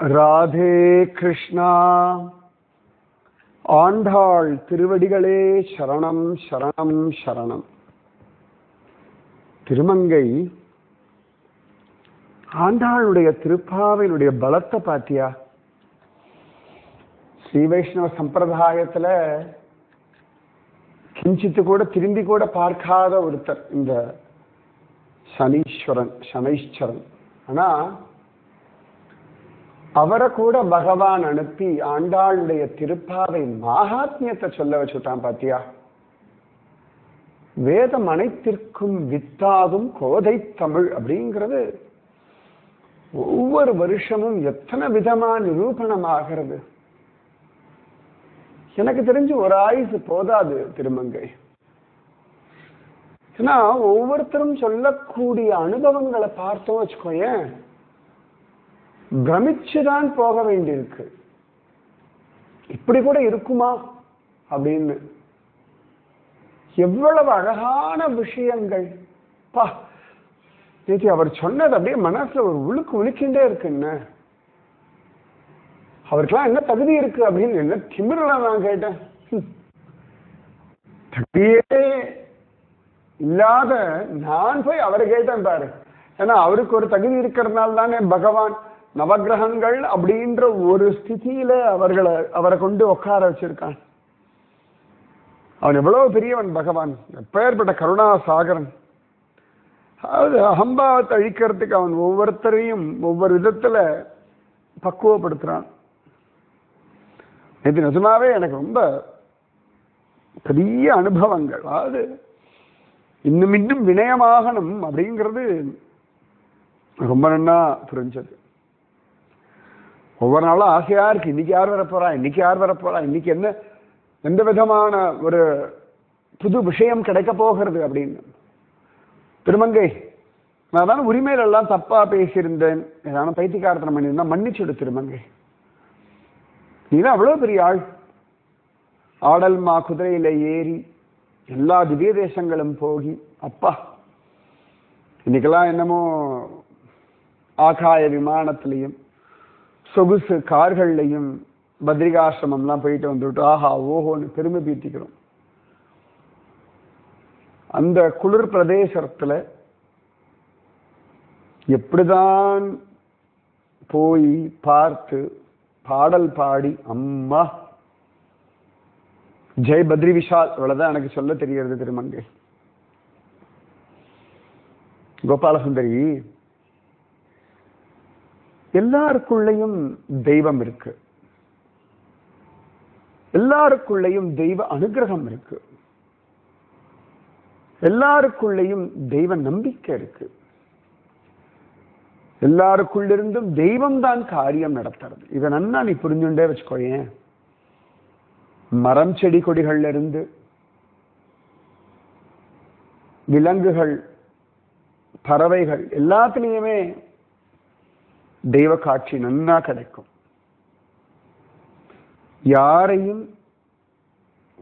ராதே கிருஷ்ணா. ஆண்டாள் திருவடிகளே சரணம் சரணம் சரணம். திருமங்கை ஆண்டாளுடைய திருப்பாவையினுடைய பலத்தை பாத்தியா? ஸ்ரீ வைஷ்ணவ சம்பிரதாயத்துல கிஞ்சித்து கூட திரும்பி கூட பார்க்காத ஒருத்தர் இந்த சனீஸ்வரன். ஆனா அவரை கூட பகவான் அனுப்பி ஆண்டாளுடைய திருப்பாவை மகாத்மியத்தை சொல்ல வச்சுட்டான் பாத்தியா? வேதம் அனைத்திற்கும் வித்தாதும் கோதை தமிழ் அப்படிங்கிறது ஒவ்வொரு வருஷமும் எத்தனை விதமா நிரூபணம் ஆகிறது. எனக்கு தெரிஞ்சு ஒரு ஆயுசு போதாது திருமங்கை. ஏன்னா ஒவ்வொருத்தரும் சொல்லக்கூடிய அனுபவங்களை பார்த்தோம் வச்சுக்கோயேன், பிரமிச்சுதான் போக வேண்டியிருக்கு. இப்படி கூட இருக்குமா அப்படின்னு. எவ்வளவு அழகான விஷயங்கள் பா! நேற்று அவர் சொன்னது அப்படியே மனசுல ஒரு உழுக்கின்றே இருக்குன்னு. அவருக்கெல்லாம் என்ன தகுதி இருக்கு அப்படின்னு என்ன திமிரல நான் கேட்டேன். தகுதியே இல்லாத நான் போய் அவரை கேட்டேன் பாரு. ஏன்னா அவருக்கு ஒரு தகுதி இருக்கிறதுனால தானே பகவான் நவகிரகங்கள் அப்படின்ற ஒரு ஸ்திதியில அவரை கொண்டு உட்கார வச்சிருக்கான். அவன் எவ்வளவு பெரியவன் பகவான், எப்பேற்பட்ட கருணா சாகரன். அதாவது அகம்பாவத்தை அழிக்கிறதுக்கு அவன் ஒவ்வொருத்தரையும் ஒவ்வொரு விதத்துல பக்குவப்படுத்துறான். இது நிஜமாவே எனக்கு ரொம்ப பெரிய அனுபவங்கள். அதாவது இன்னும் இன்னும் வினயமாகணும் அப்படிங்கிறது ரொம்ப நன்னா புரிஞ்சது. ஒவ்வொரு நாளும் ஆசையா இருக்கு, இன்னைக்கு யார் வரப்போறா, இன்னைக்கு என்ன எந்த விதமான ஒரு புது விஷயம் கிடைக்க போகிறது அப்படின்னு. திருமங்கை, நான் தானே உரிமையில எல்லாம் தப்பா பேசியிருந்தேன், ஏதான பைத்தியக்காரத்தனம் பண்ணியிருந்தா மன்னிச்சுடு திருமங்கை. நீதான் அவ்வளவு பெரிய ஆள். ஆடல்மா குதிரையில ஏறி எல்லா திவ்ய தேசங்களும் போகி, அப்பா இன்னைக்கெல்லாம் என்னமோ ஆகாய விமானத்திலையும் சொகுசு கார்கள்லையும் பத்ரிகாசிரமம்லாம் போயிட்டு வந்துவிட்டு ஆஹா ஓஹோன்னு பெருமை பீத்திக்கிறோம். அந்த குளிர் பிரதேசத்துல எப்படிதான் போய் பார்த்து பாடல் பாடி, அம்மா ஜெய் பத்ரி விஷால், இவ்வளவுதான் எனக்கு சொல்ல தெரிகிறது திருமங்கை. கோபாலசுந்தரி, எல்லாருக்குள்ளேயும் தெய்வம் இருக்கு, எல்லாருக்குள்ளேயும் தெய்வ அனுகிரகம் இருக்கு, எல்லாருக்குள்ளேயும் தெய்வ நம்பிக்கை இருக்கு. எல்லாருக்குள்ளிருந்தும் தெய்வம் தான் காரியம் நடத்துறது. இதை நன்னா நீ புரிஞ்சுட்டே வச்சுக்கோயேன். மரம் செடி கொடிகள்ல இருந்து விலங்குகள் பறவைகள் எல்லாத்துலேயுமே தெய்வ காட்சி நன்னா கிடைக்கும். யாரையும்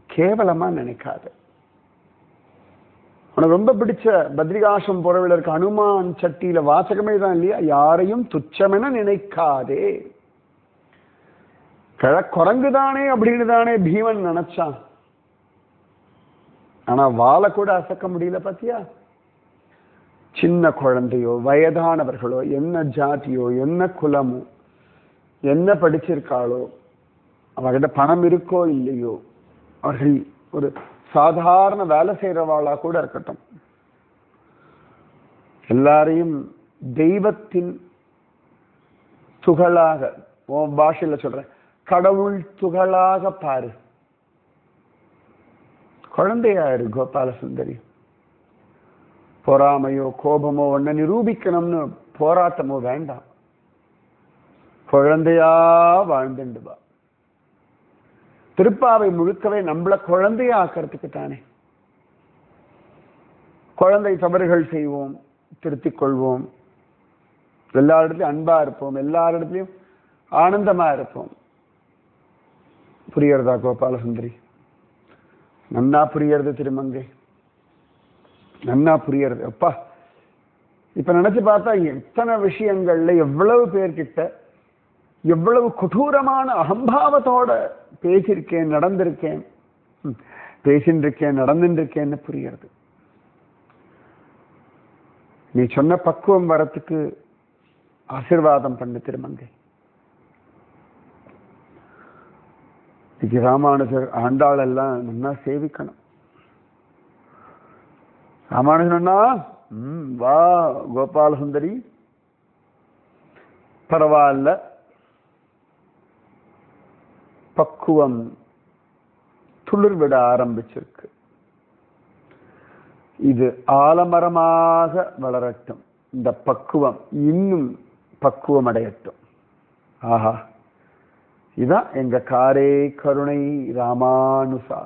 கேவலமா நினைக்காத. உனக்கு ரொம்ப பிடிச்ச பத்ரிகாசம் போறவில் இருக்க ஹனுமான் சட்டியில வாசகமே தான் இல்லையா, யாரையும் துச்சமென நினைக்காதே. குரங்குதானே அப்படின்னு தானே பீமன் நினைச்சான். ஆனா வாழை கூட அசைக்க முடியல பாத்தியா? சின்ன குழந்தையோ வயதானவர்களோ என்ன ஜாதியோ என்ன குலமோ என்ன படிச்சிருக்காளோ அவர்கிட்ட பணம் இருக்கோ இல்லையோ, அவர்கள் ஒரு சாதாரண வேலை செய்யறவாளா கூட இருக்கட்டும், எல்லாரையும் தெய்வத்தின் துகளாக, உன் பாஷையில சொல்றேன், கடவுள் துகளாக பாரு. குழந்தையாரு கோபாலசுந்தரி. பொறாமையோ கோபமோ ஒன்ன நிரூபிக்கணும்னு போராட்டமோ வேண்டாம். குழந்தையா வாழ்ந்துண்டு வா. திருப்பாவை முழுக்கவே நம்மள குழந்தையா ஆக்கிறதுக்கு தானே. குழந்தை தவறுகள் செய்வோம், திருத்திக் கொள்வோம், எல்லாரிடத்துலையும் அன்பா இருப்போம், எல்லாரிடத்துலையும் ஆனந்தமா இருப்போம். புரியறதா கோபாலசுந்தரி? நன்னா புரியறது திருமங்கை, நன்னா புரியறது. அப்பா இப்ப நினைச்சு பார்த்தா எத்தனை விஷயங்கள்ல எவ்வளவு பேர்கிட்ட எவ்வளவு கொடூரமான அகம்பாவத்தோட பேசியிருக்கேன், நடந்திருக்கேன், பேசின்னு இருக்கேன், நடந்துட்டு இருக்கேன்னு புரியுறது. நீ சொன்ன பக்குவம் வரத்துக்கு ஆசீர்வாதம் பண்ணு திருமங்கை. இன்னைக்கு ராமானுஜர் ஆண்டாள் எல்லாம் நல்லா சேவிக்கணும். ராமானுஜனா வா கோபால சுந்தரி, பரவாயில்ல, பக்குவம் துளிர் விட ஆரம்பிச்சிருக்கு. இது ஆலமரமாக வளரட்டும், இந்த பக்குவம் இன்னும் பக்குவம் அடையட்டும். ஆஹா, இதான் எங்க காரே கருணை ராமானுசா.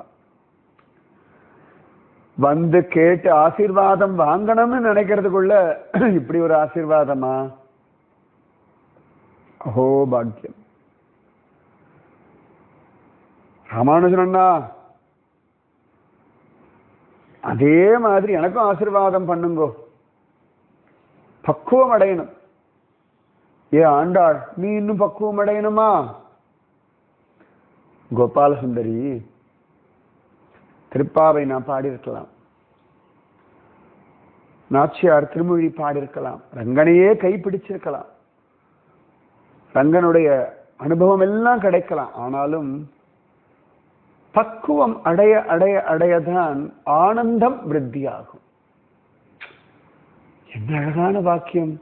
வந்து கேட்டு ஆசீர்வாதம் வாங்கணும்னு நினைக்கிறதுக்குள்ள இப்படி ஒரு ஆசீர்வாதமா? அஹோ பாக்கியம். ராமானுஜனா அதே மாதிரி எனக்கும் ஆசீர்வாதம் பண்ணுங்கோ, பக்குவம் அடையணும். ஏ ஆண்டாள், நீ இன்னும் பக்குவம் அடையணுமா? கோபால சுந்தரி, திருப்பாவை நான் பாடியிருக்கலாம், நாச்சியார் திருமொழி பாடியிருக்கலாம், ரங்கனையே கைப்பிடிச்சிருக்கலாம், ரங்கனுடைய அனுபவம் எல்லாம் கிடைக்கலாம். ஆனாலும் பக்குவம் அடைய அடைய அடையதான் ஆனந்தம் விருத்தியாகும். என்ன அழகான வாக்கியம்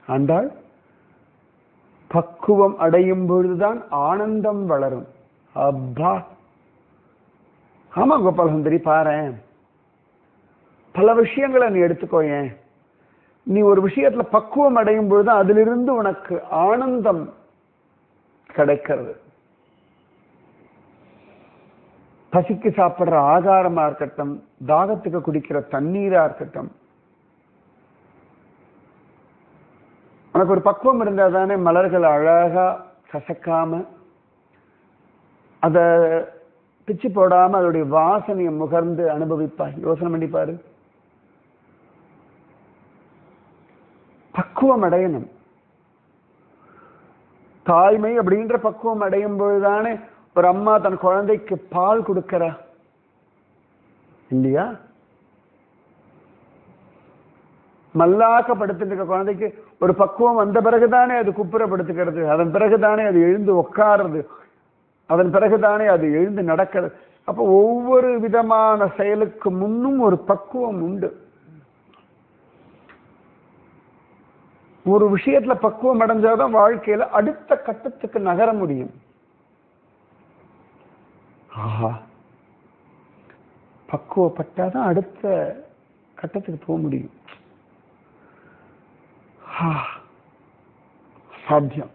ஆண்டாள். பக்குவம் அடையும் பொழுதுதான் ஆனந்தம் வளரும். அப்பா, ஆமா கோபால சுந்தரி, பாரேன், பல விஷயங்களை நீ எடுத்துக்கோயேன். நீ ஒரு விஷயத்துல பக்குவம் அடையும் பொழுது அதிலிருந்து உனக்கு ஆனந்தம் கிடைக்கிறது. பசிக்கு சாப்பிடுற ஆகாரமா இருக்கட்டும், தாகத்துக்கு குடிக்கிற தண்ணீரா இருக்கட்டும், உனக்கு ஒரு பக்குவம் இருந்தா தானே மலர்கள் அழகா கசக்காம, அத பிச்சு போடாம அதோடைய வாசனையை முகர்ந்து அனுபவிப்பாய். யோசனை பண்ணிப்பாரு. பக்குவம் அடையணும். தாய்மை அப்படின்ற பக்குவம் அடையும் பொழுதுதானே ஒரு அம்மா தன் குழந்தைக்கு பால் கொடுக்கிறா இல்லையா? மல்லாக்கப்படுத்திட்டு இருக்க குழந்தைக்கு ஒரு பக்குவம் வந்த பிறகுதானே அது குப்புறப்படுத்துக்கிறது, அதன் பிறகுதானே அது எழுந்து உட்காருது, அதன் பிறகுதானே அது எழுந்து நடக்கிறது. அப்போ ஒவ்வொரு விதமான செயலுக்கு முன்னும் ஒரு பக்குவம் உண்டு. ஒரு விஷயத்துல பக்குவம் அடைஞ்சாதான் வாழ்க்கையில அடுத்த கட்டத்துக்கு நகர முடியும். ஆஹா, பக்குவப்பட்டாதான் அடுத்த கட்டத்துக்கு போக முடியும். சாத்தியம்.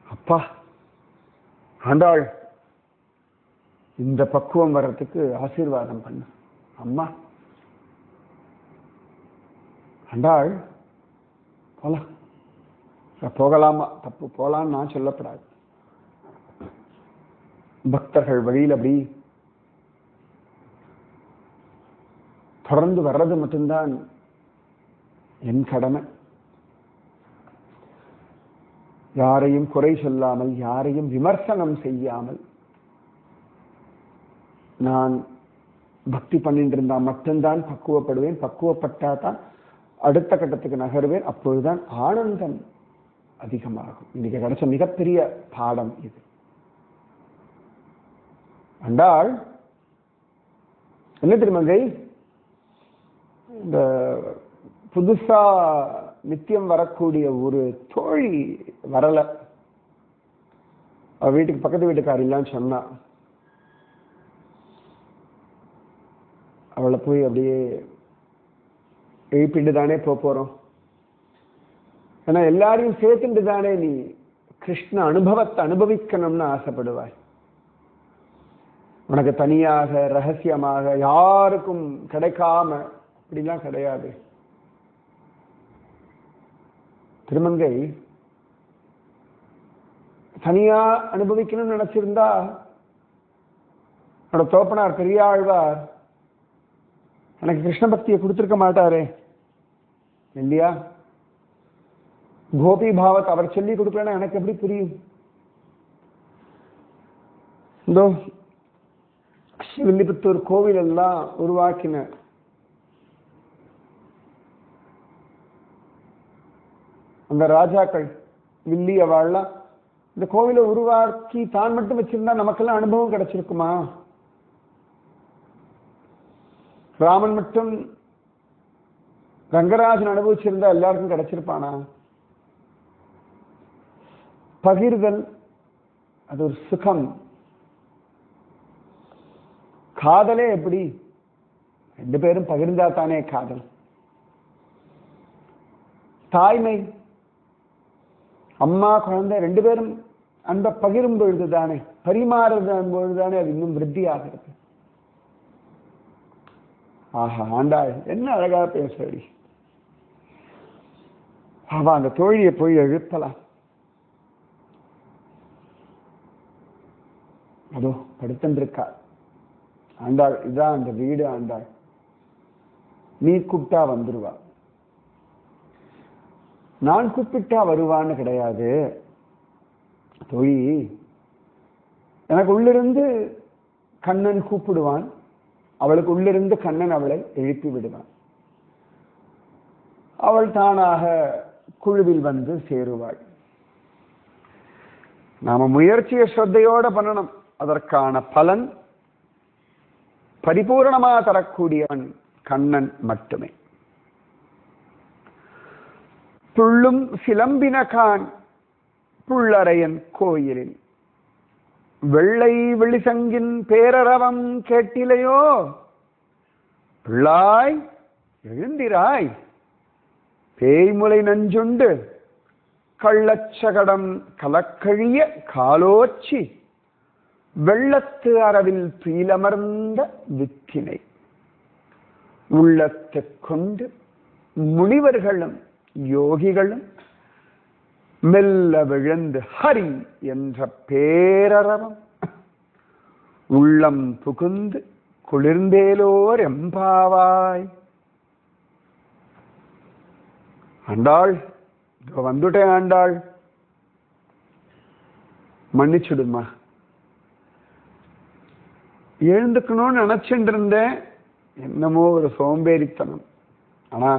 அப்பா ஆண்டாள், இந்த பக்குவம் வர்றதுக்கு ஆசீர்வாதம் பண்ணு அம்மா. ஆண்டாள், போலாம், போகலாமா? தப்பு, போலான்னு நான் சொல்லப்படாது. பக்தர்கள் வழியில் அப்படி தொடர்ந்து வர்றது மட்டும்தான் என் கடமை. யாரையும் குறை சொல்லாமல், யாரையும் விமர்சனம் செய்யாமல் நான் பக்தி பண்ணிட்டு இருந்தா மட்டும்தான் பக்குவப்படுவேன். பக்குவப்பட்டாதான் அடுத்த கட்டத்துக்கு நகருவேன். அப்பொழுதுதான் ஆனந்தம் அதிகமாகும். இன்னைக்கு கிடைச்ச மிகப்பெரிய பாடம் இது. ஆண்டாள் என்ன திருமங்கை, இந்த புதுசா நித்தியம் வரக்கூடிய ஒரு தோழி வரல, அவ வீட்டுக்கு பக்கத்து வீட்டுக்காரி இல்லைன்னு சொன்னா. அவளை போய் அப்படியே எழுப்பிட்டு தானே போறோம். ஏன்னா எல்லாரையும் சேர்த்துட்டு தானே நீ கிருஷ்ண அனுபவத்தை அனுபவிக்கணும்னு ஆசைப்படுவாய். உனக்கு தனியாக ரகசியமாக யாருக்கும் கிடைக்காம அப்படிலாம் கிடையாது திருமங்கை. தனியா அனுபவிக்கணும்னு நினைச்சிருந்தா என்னோட தோப்பனார் பெரியாழ்வார் எனக்கு கிருஷ்ண பக்தியை கொடுத்திருக்க மாட்டாரே இல்லையா? கோபி பாவத்தை அவர் சொல்லி கொடுக்கலன்னா எனக்கு எப்படி புரியும்? இதோ வில்லிபுத்தூர் கோவில் எல்லாம் உருவாக்கின அந்த ராஜாக்கள் வில்லி அவள்லாம் இந்த கோவிலை உருவாக்கி தான் மட்டும் வச்சிருந்தா நமக்கெல்லாம் அனுபவம் கிடைச்சிருக்குமா? ராமன் மட்டும் ரங்கராஜன் அனுபவிச்சிருந்தா எல்லாருக்கும் கிடைச்சிருப்பானா? பகிர்தல் அது ஒரு சுகம். காதலே எப்படி? ரெண்டு பேரும் பகிர்ந்தா தானே காதல். தாய்மை, அம்மா குழந்தை ரெண்டு பேரும் அன்பை பகிரும் பொழுதுதானே, பரிமாறும் பொழுதுதானே அது இன்னும் விருத்தி ஆகிறது. ஆஹா, ஆண்டாள் என்ன அழகா பேசுறடி. அவ அந்த தோழியை போய் எழுப்பலாம். அதோ படுத்திருக்கா ஆண்டாள். இதான் அந்த வீடு ஆண்டாள். நீ கூப்பிட்டா வந்துருவா, நான் கூப்பிட்டா வருவான்னு கிடையாது தோழி. எனக்கு உள்ளிருந்து கண்ணன் கூப்பிடுவான், அவளுக்கு உள்ளிருந்து கண்ணன் அவளை எழுப்பி விடுவான். அவள் தானாக குழுவில் வந்து சேருவாள். நாம முயற்சியை ஸ்ரத்தையோட பண்ணணும். அதற்கான பலன் பரிபூர்ணமா தரக்கூடியவன் கண்ணன் மட்டுமே. புள்ளும் சிலம்பினகான் புள்ளரையன் கோயிலில் வெள்ளை வெளிசங்கின் பேரரவம் கேட்டிலையோ? பிள்ளாய் எழுந்திராய், பேய்முலை நஞ்சுண்டு கள்ளச்சகடம் கலக்கழிய காலோச்சி வெள்ளத்து அரவில் பீலமர்ந்த வித்தினை உள்ளத்தை கொண்டு முனிவர்களும் யோகிகளும் மெல்ல விழுந்து ஹரி என்ற பேரரவம் உள்ளம் புகுந்து குளிர்ந்தேலோர் எம்பாவாய். ஆண்டாள் வந்துட்டேன் ஆண்டாள், மன்னிச்சுடுமா. எழுந்துக்கணும்னு நினைச்சுட்டு இருந்தேன், என்னமோ ஒரு சோம்பேறித்தனம். ஆனா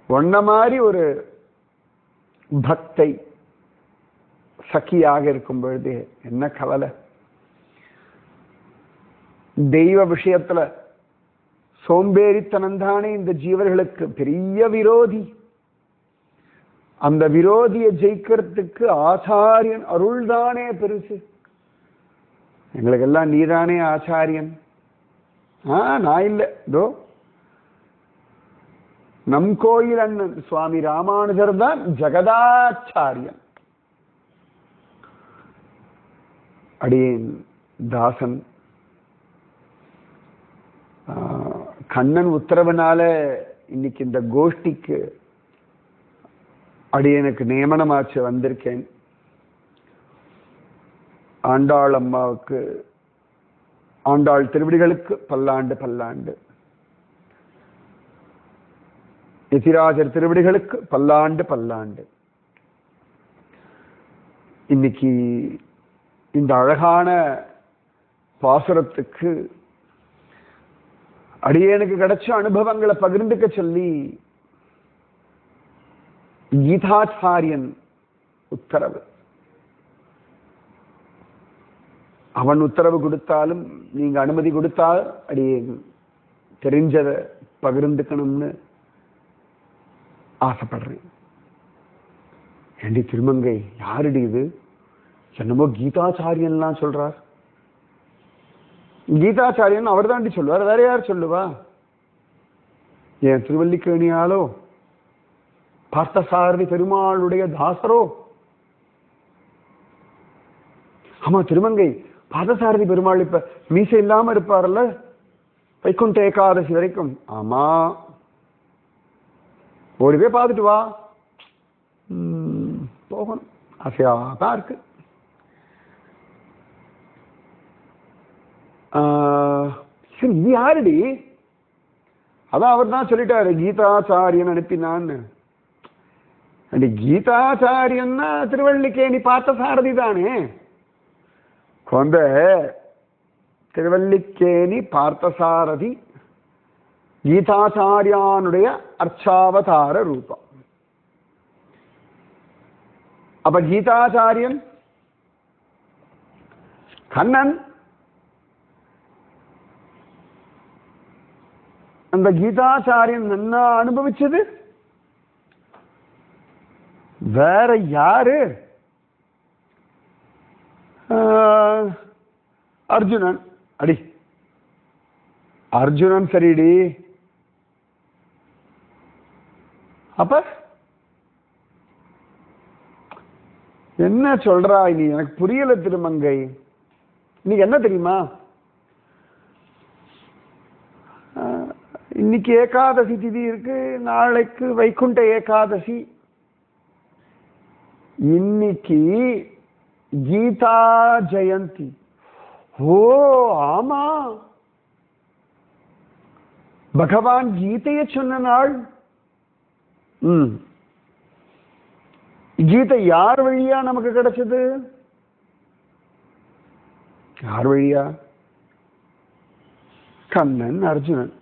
ஒன்ன மாதிரி ஒரு பக்தை சகியாக இருக்கும் பொழுது என்ன கவலை. தெய்வ விஷயத்துல சோம்பேறித்தனம் தானே இந்த ஜீவர்களுக்கு பெரிய விரோதி. அந்த விரோதியை ஜெயிக்கிறதுக்கு ஆச்சாரியன் அருள்தானே பெருசு. எங்களுக்கெல்லாம் நீதானே ஆச்சாரியன். நான் இல்லை, இதோ நம் கோயில் அண்ணன் சுவாமி ராமானுஜர் தான் ஜெகதாச்சாரியன். அடியேன் தாசன் கண்ணன் உத்தரவுனால இன்னைக்கு இந்த கோஷ்டிக்கு அடியேனுக்கு நியமனமாச்சு வந்திருக்கேன். ஆண்டாள் அம்மாவுக்கு, ஆண்டாள் திருவடிகளுக்கு பல்லாண்டு பல்லாண்டு, எதிராஜர் திருவடிகளுக்கு பல்லாண்டு பல்லாண்டு. இன்னைக்கு இந்த அழகான பாசுரத்துக்கு அடியேனுக்கு கிடைச்ச அனுபவங்களை பகிர்ந்துக்க சொல்லி கீதாச்சாரியன் உத்தரவு. அவன் உத்தரவு கொடுத்தாலும் நீங்க அனுமதி கொடுத்தால் அடியே தெரிஞ்சதை பகிர்ந்துக்கணும்னு ஆசைப்படுறேன். ஏண்டி திருமங்கை, யாருடி இது? என்னமோ கீதாச்சாரியன்லாம் சொல்றார். கீதாச்சாரியன் அவர் தாண்டி சொல்லுவார், வேற யார் சொல்லுவா? ஏன் திருவல்லிக்கேணியாலோ, பார்த்தசாரதி பெருமாளுடைய தாசரோ? ஆமா திருமங்கை, பார்த்தசாரதி பெருமாள் இப்ப மீசை இல்லாம இருப்பார்ல வைகுண்ட ஏகாதசி வரைக்கும். ஆமா, ஓடி போய் பார்த்துட்டு வா. போகணும், ஆசையா தான் இருக்கு. சரி, இது யாருடி? அதான் அவர் தான் சொல்லிட்டாரு, கீதாச்சாரியன் அனுப்பினான்னு. அப்படி கீதாச்சாரியன்னா திருவல்லிக்கேணி பார்த்த சாரதி தானே. கொந்த திருவல்லிக்கேணி பார்த்தசாரதி கீதாச்சாரியானுடைய அர்ச்சாவதார ரூபம். அப்ப கீதாச்சாரியன் கண்ணன். அந்த கீதாச்சாரியன் என்ன அனுபவிச்சது வேற யாரு? அர்ஜுனன். அடி அர்ஜுனன் சரிடி. அப்ப என்ன சொல்றா நீ? எனக்கு புரியல திருமங்கை. இன்னைக்கு என்ன தெரியுமா? இன்னைக்கு ஏகாதசி திதி இருக்கு, நாளைக்கு வைகுண்ட ஏகாதசி. இன்னைக்கு கீதா ஜெயந்தி. ஓ ஆமா, பகவான் கீதையை சொன்ன நாள். கீதை யார் வழியா நமக்கு கிடைச்சது? யார் வழியா? கண்ணன், அர்ஜுனன்.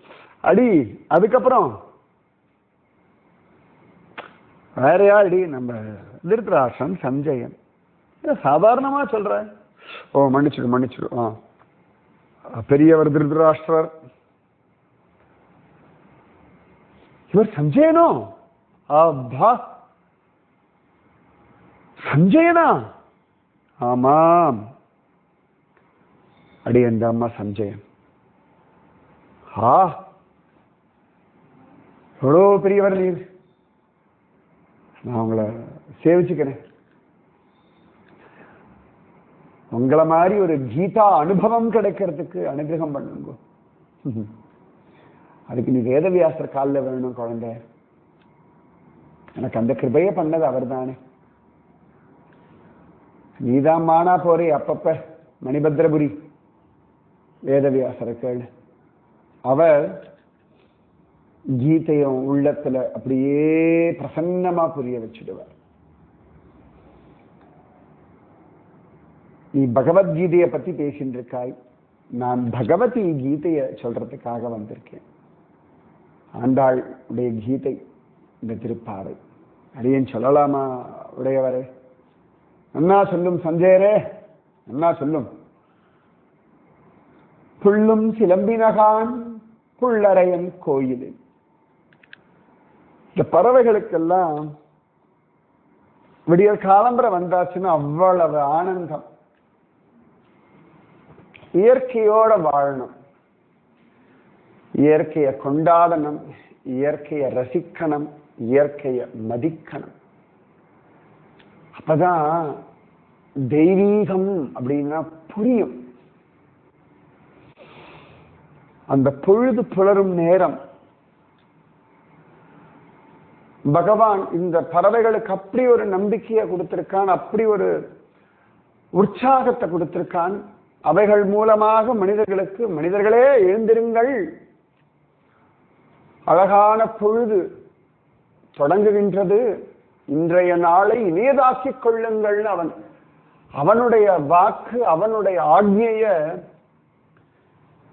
அடி அதுக்கப்புறம் வேற யாரடி? நம்ம திருதராஷ்டிரன், சஞ்சயன். சாதாரணமா சொல்ற. ஓ மன்னிச்சிடு மன்னிச்சிடு. பெரியவர் திருதராஷ்டிரர். இவர் சஞ்சயனோ? அப்பா, சஞ்சயனா? ஆமாம், அடி அந்த அம்மா சஞ்சயன். எவ்வளோ பெரியவர் நீர். நான் உங்களை சேவிச்சுக்கிறேன். உங்களை மாதிரி ஒரு கீதா அனுபவம் கிடைக்கிறதுக்கு அனுகிரகம் பண்ணுங்க. அதுக்கு நீ வேதவியாசர் காலில் வேணும் குழந்தை. எனக்கு அந்த கிருபையை பண்ணது அவர் தானே. நீதான் மானா போறே அப்பப்ப மணிபத்ரபுரி வேதவியாசரை கேளு. அவர் கீதையும் உள்ளத்துல அப்படியே பிரசன்னமா புரிய வச்சுடுவார். நீ பகவத்கீதையை பத்தி பேசிட்டு இருக்காய், நான் பகவதி கீதைய சொல்றதுக்காக வந்திருக்கேன். ஆண்டாள் உடைய கீதை இந்த திருப்பாவை. அடியேன் சொல்லலாமா உடையவரே? அண்ணா சொல்லும் சஞ்சயரே, அண்ணா சொல்லும். புள்ளும் சிலம்பினகான் புள்ளரையன் கோயிலில். இந்த பறவைகளுக்கெல்லாம் விடியற் காலம்பரை வந்தாச்சுன்னா அவ்வளவு ஆனந்தம். இயற்கையோட வாழணும், இயற்கையை கொண்டாடணும், இயற்கையை ரசிக்கணும், இயற்கையை மதிக்கணும். அப்பதான் தெய்வீகம் அப்படின்னா புரியும். அந்த பொழுது புலரும் நேரம் பகவான் இந்த பறவைகளுக்கு அப்படி ஒரு நம்பிக்கையை கொடுத்திருக்கான், அப்படி ஒரு உற்சாகத்தை கொடுத்திருக்கான். அவைகள் மூலமாக மனிதர்களுக்கு, மனிதர்களே எழுந்திருங்கள், அழகான பொழுது தொடங்குகின்றது, இன்றைய நாளை இனியதாக்கிக் கொள்ளுங்கள். அவனுடைய வாக்கு, அவனுடைய ஆக்ஞைய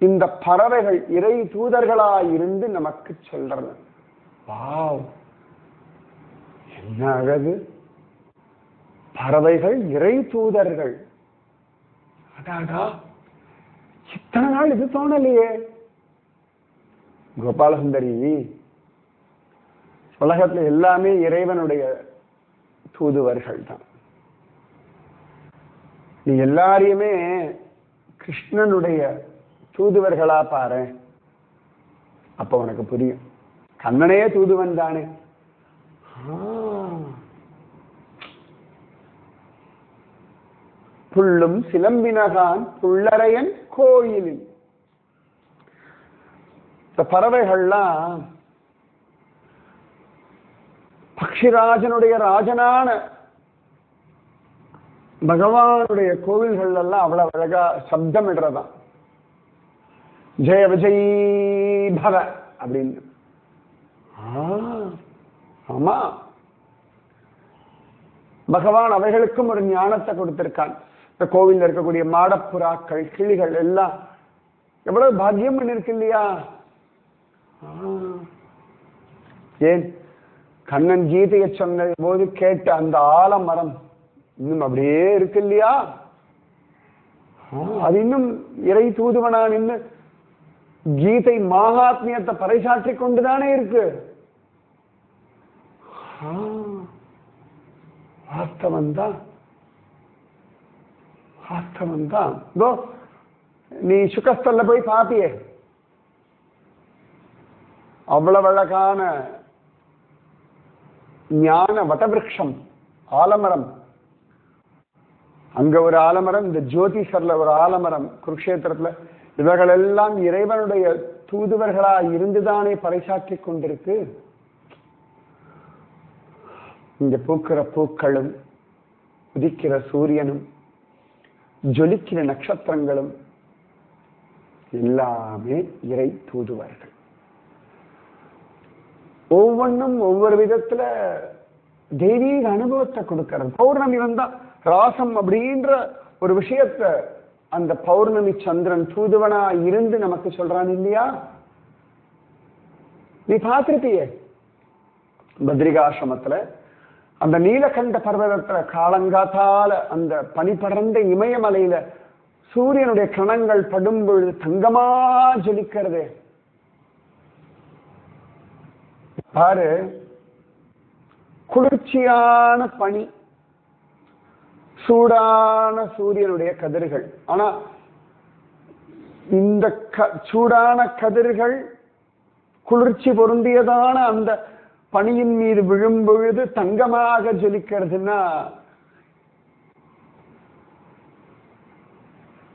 இந்த பறவைகள் இறை தூதர்களாயிருந்து நமக்கு சொல்றன. வாவ், என்ன அழகு! பறவைகள் இறை தூதர்கள். அடாடா, இத்தனை நாள் இது தோணலையே. கோபாலசுந்தரி, உலகத்துல எல்லாமே இறைவனுடைய தூதுவர்கள் தான். நீ எல்லாரையுமே கிருஷ்ணனுடைய தூதுவர்களா பாரு, அப்ப உனக்கு புரியும். கண்ணனே தூதுவன் தானே. புள்ளும் சிலம்பினகான் புள்ளரையன் கோயிலில். இந்த பறவைகள்லாம் பக்ஷிராஜனுடைய ராஜனான பகவானுடைய கோவில்கள் எல்லாம் அவ்வளவு அழகா சப்தம் இடுறதான். ஜெய விஜய் பவ அப்படின்னு. ஆமா, பகவான் அவைகளுக்கும் ஒரு ஞானத்தை கொடுத்திருக்கான். இந்த கோவில்ல இருக்கக்கூடிய மாடப்புறாக்கள், கிளிகள் எல்லாம் எவ்வளவு பாக்கியம் இருக்கு இல்லையா? ஏன் கண்ணன் கீதையை சொன்ன போது கேட்ட அந்த ஆலமரம் இன்னும் அப்படியே இருக்கு இல்லையா? அது இன்னும் இறை தூதுவனா நின்று கீதை மகாத்மியத்தை பறைசாற்றி கொண்டுதானே இருக்கு. வாஸ்தவம் தான். நீ சுகஸ்தல்ல போய் பாப்பியே, அவ்வளவு அழகான ஞான வடவிருஷம் ஆலமரம். அங்க ஒரு ஆலமரம், இந்த ஜோதிஷர்ல ஒரு ஆலமரம், குருக்ஷேத்திரத்துல. இவர்கள் எல்லாம் இறைவனுடைய தூதுவர்களா இருந்துதானே பறைசாற்றி கொண்டிருக்கு. இங்க பூக்கிற பூக்களும், உதிக்கிற சூரியனும், ஜொலிக்கிற நட்சத்திரங்களும் எல்லாமே இறை தூதுவர்கள். ஒவ்வொன்றும் ஒவ்வொரு விதத்துல தெய்வீக அனுபவத்தை கொடுக்கிறது. பௌர்ணமி வந்தா ராசம் அப்படின்ற ஒரு விஷயத்த அந்த பௌர்ணமி சந்திரன் தூதுவனா இருந்து நமக்கு சொல்றான் இல்லையா? நீ பார்த்திருப்பியே பத்ரிகாசிரமத்துல அந்த நீலகண்ட பர்வதத்துல காலங்காத்தால அந்த பனி படர்ந்த இமயமலையில சூரியனுடைய கணங்கள் படும் பொழுது தங்கமா ஜொலிக்கிறது பாரு. குளிர்ச்சியான பனி, சூடான சூரியனுடைய கதிர்கள். ஆனா இந்த சூடான கதிர்கள் குளிர்ச்சி பொருந்தியதான அந்த பனியின் மீது விழும் பொழுது தங்கமாக ஜொலிக்கிறதுன்னா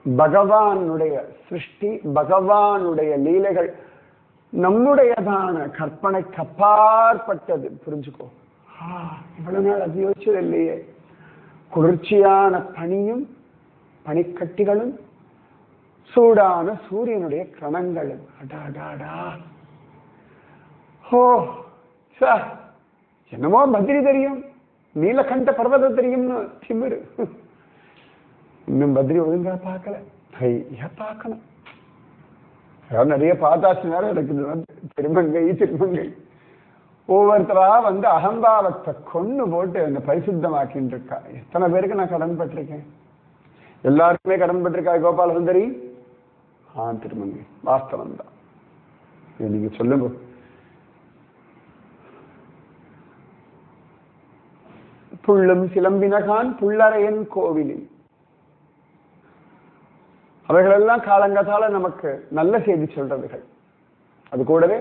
பகவானுடைய சிருஷ்டி, பகவானுடைய லீலைகள் நம்முடையதான கற்பனைக்கு அப்பாற்பட்டது. புரிஞ்சுக்கோ. இவ்வளவு நாள் அது யோசிச்சது இல்லையே. குளிர்ச்சியான பனியும் பனிக்கட்டிகளும் சூடான சூரியனுடைய கணங்களும். அடாடாடா. ஓ சார், என்னமோ பத்ரி தெரியும், நீலகண்ட பர்வத தெரியும்னு திமிரு. இன்னும் பத்ரி ஒழுங்கா பார்க்கல. பார்க்கணும். நிறைய பார்த்தாச்சுனால எனக்கு திருமங்கை ஒவ்வொருத்தரா வந்து அகம்பாவத்தை கொண்டு போட்டு என்ன பரிசுத்தமாக்கின்னு இருக்கா. எத்தனை பேருக்கு நான் கடன் பட்டிருக்கேன். எல்லாருக்குமே கடன் பட்டிருக்கா கோபால சுந்தரி. திருமங்கை வாஸ்தவம் தான். நீங்க சொல்லுங்க. புள்ளும் சிலம்பினகான் புள்ளரையன் கோவிலில். அவைகளெல்லாம் காலங்கத்தால நமக்கு நல்ல செய்தி சொல்றதுகள். அது கூடவே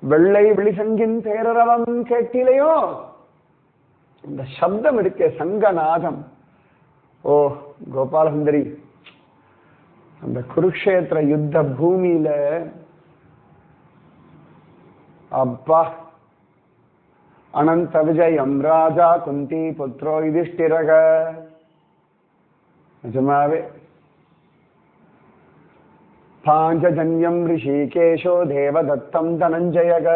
வெள்ளை விழிசங்கின் பேரரவம் கேட்டிலையோ, இந்த சப்தம் இருக்கே சங்கநாதம். ஓ கோபாலசுந்தரி, அந்த குருக்ஷேத்திர யுத்த பூமியில அப்பா அனந்த விஜயம் ராஜா குந்தி புத்ரோ யுதிஷ்டிரக. நிஜமாவே பாஞ்சஜன்யம் ரிஷிகேஷோ தேவதத்தம் தனஞ்சயக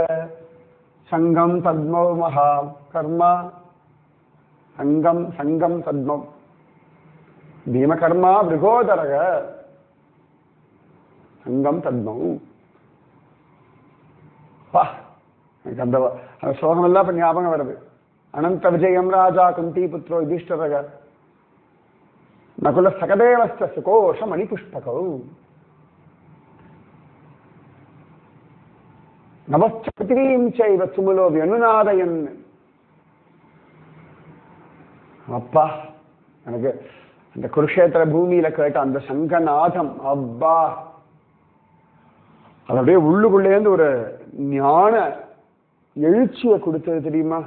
சங்கம் பத்மோ மகா கர்மா. சங்கம் பத்மம் பீமகர்மா பிருகோதரக சங்கம் பத்மம். எனக்கு அந்த ஸ்லோகம் எல்லாம் இப்ப ஞாபகம் வருது. அனந்த விஜயம் ராஜா குந்தி புத்ரோ யுதிஷ்டிரக நகுல சகதேவஸ்த சுகோஷ மணிபுஷ்பகௌ நமஸ்தீம் செய்வ சுமுலோ வியனுநாதயன். அப்பா, எனக்கு அந்த குருக்ஷேத்திர பூமியில கேட்ட அந்த சங்கநாதம் அப்பா, அது அப்படியே உள்ளுக்குள்ளேருந்து ஒரு ஞான எழுச்சியை கொடுத்தது தெரியுமா?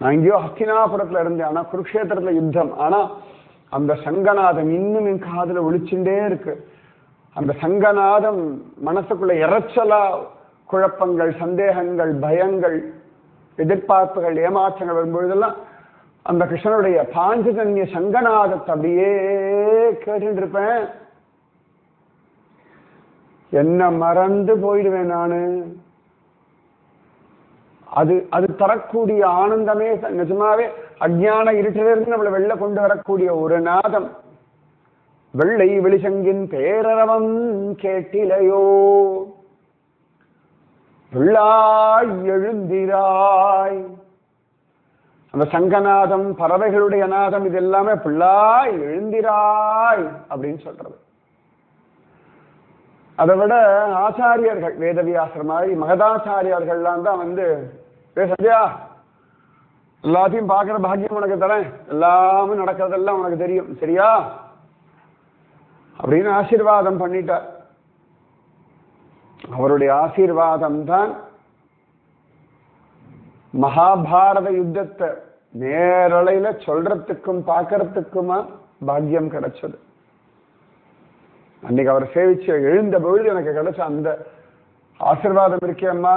நான் எங்கேயோ ஹஸ்தினாபுரத்துல இருந்தேன், ஆனா குருக்ஷேத்திரத்துல யுத்தம். ஆனா அந்த சங்கநாதம் இன்னும் என் காதுல ஒழிச்சுட்டே இருக்கு. அந்த சங்கநாதம் மனசுக்குள்ள இறைச்சலா குழப்பங்கள், சந்தேகங்கள், பயங்கள், எதிர்பார்ப்புகள், ஏமாற்றங்கள் வரும்பொழுதெல்லாம் அந்த கிருஷ்ணனுடைய பாஞ்சஜன்ய சங்கநாதத்தை அப்படியே கேட்டு இருப்பேன். என்ன மறந்து போயிடுவேன் நானு. அது அது தரக்கூடிய ஆனந்தமே நிஜமாவே அஜ்ஞான இருட்டிலிருந்து நம்மளை வெளில கொண்டு வரக்கூடிய ஒரு நாதம். வெள்ளை வெளிசங்கின் பேரரவம் கேட்டிலையோ, வெள்ளாய் எழுந்திராய். அந்த சங்கநாதம், பறவைகளுடைய நாதம், இது எல்லாமே பிள்ளாய் எழுந்திராய் அப்படின்னு சொல்றது. அதை விட ஆச்சாரியர்கள், வேதவியாசர் மாதிரி மகதாச்சாரியர்கள்லாம் தான் வந்து, சத்யா எல்லாத்தையும் பார்க்கிற பாக்கியம் உனக்கு தரேன், எல்லாமே நடக்கிறதெல்லாம் உனக்கு தெரியும் சரியா அப்படின்னு ஆசீர்வாதம் பண்ணிட்டார். அவருடைய ஆசீர்வாதம் தான் மகாபாரத யுத்தத்தை நேரலையில சொல்றதுக்கும் பார்க்கறதுக்குமா பாக்கியம் கிடைச்சது. அன்னைக்கு அவர் சேவிச்சு எழுந்த பொழுது எனக்கு கிடைச்ச அந்த ஆசீர்வாதம் இருக்கேம்மா.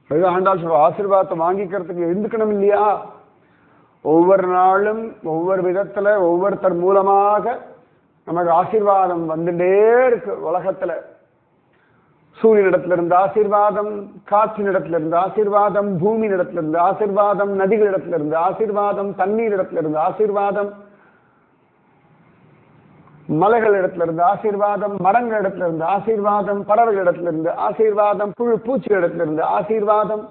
ஆண்டாள் சொல்ற ஆசீர்வாதத்தை வாங்கிக்கிறதுக்கு எழுந்துக்கணும் இல்லையா? ஒவ்வொரு நாளும் ஒவ்வொரு விதத்துல ஒவ்வொருத்தர் மூலமாக நமக்கு ஆசீர்வாதம் வந்துட்டே இருக்கு. உலகத்துல சூரியனிடத்துல இருந்து ஆசீர்வாதம், காற்றினிடத்துல இருந்து ஆசீர்வாதம், பூமியினிடத்துல இருந்து ஆசீர்வாதம், நதிகளிடத்துல இருந்து ஆசீர்வாதம், தண்ணீரிடத்துல இருந்து ஆசீர்வாதம், மலைகளிடத்துல இருந்து ஆசீர்வாதம், மரங்களிடத்துல இருந்து ஆசீர்வாதம், பறவைகளிடத்துல இருந்து ஆசீர்வாதம், புழு பூச்சிகளிடத்துல இருந்து ஆசீர்வாதம்,